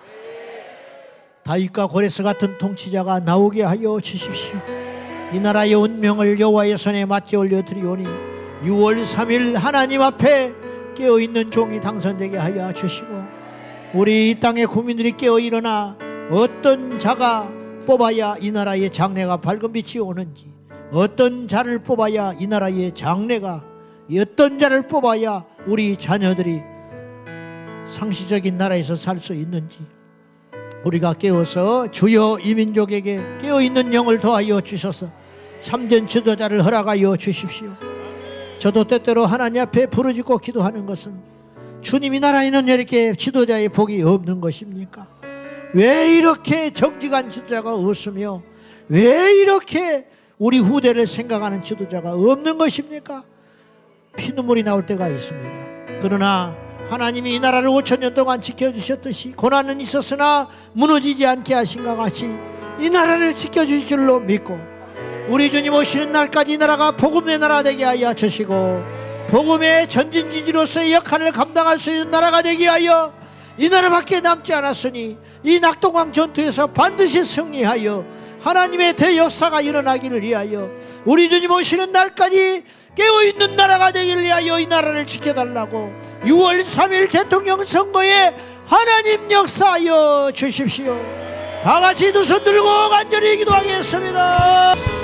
다윗과 고레스 같은 통치자가 나오게 하여 주십시오. 이 나라의 운명을 여호와의 손에 맡겨 올려드리오니 6월 3일 하나님 앞에 깨어있는 종이 당선되게 하여 주시고, 우리 이 땅의 국민들이 깨어 일어나 어떤 자가 뽑아야 이 나라의 장래가 밝은 빛이 오는지, 어떤 자를 뽑아야 이 나라의 장래가, 어떤 자를 뽑아야 우리 자녀들이 상시적인 나라에서 살 수 있는지 우리가 깨어서 주여 이 민족에게 깨어있는 영을 더하여 주셔서 참된 지도자를 허락하여 주십시오. 저도 때때로 하나님 앞에 부르짖고 기도하는 것은, 주님 이 나라에는 왜 이렇게 지도자의 복이 없는 것입니까? 왜 이렇게 정직한 지도자가 없으며 왜 이렇게 우리 후대를 생각하는 지도자가 없는 것입니까? 피눈물이 나올 때가 있습니다. 그러나 하나님이 이 나라를 5,000년 동안 지켜주셨듯이 고난은 있었으나 무너지지 않게 하신 것 같이 이 나라를 지켜주실 줄로 믿고, 우리 주님 오시는 날까지 이 나라가 복음의 나라 되게 하여 주시고, 복음의 전진지지로서의 역할을 감당할 수 있는 나라가 되게 하여, 이 나라밖에 남지 않았으니 이 낙동강 전투에서 반드시 승리하여 하나님의 대역사가 일어나기를 위하여, 우리 주님 오시는 날까지 깨어있는 나라가 되기를 위하여 이 나라를 지켜달라고 6월 3일 대통령 선거에 하나님 역사하여 주십시오. 다같이 두 손 들고 간절히 기도하겠습니다.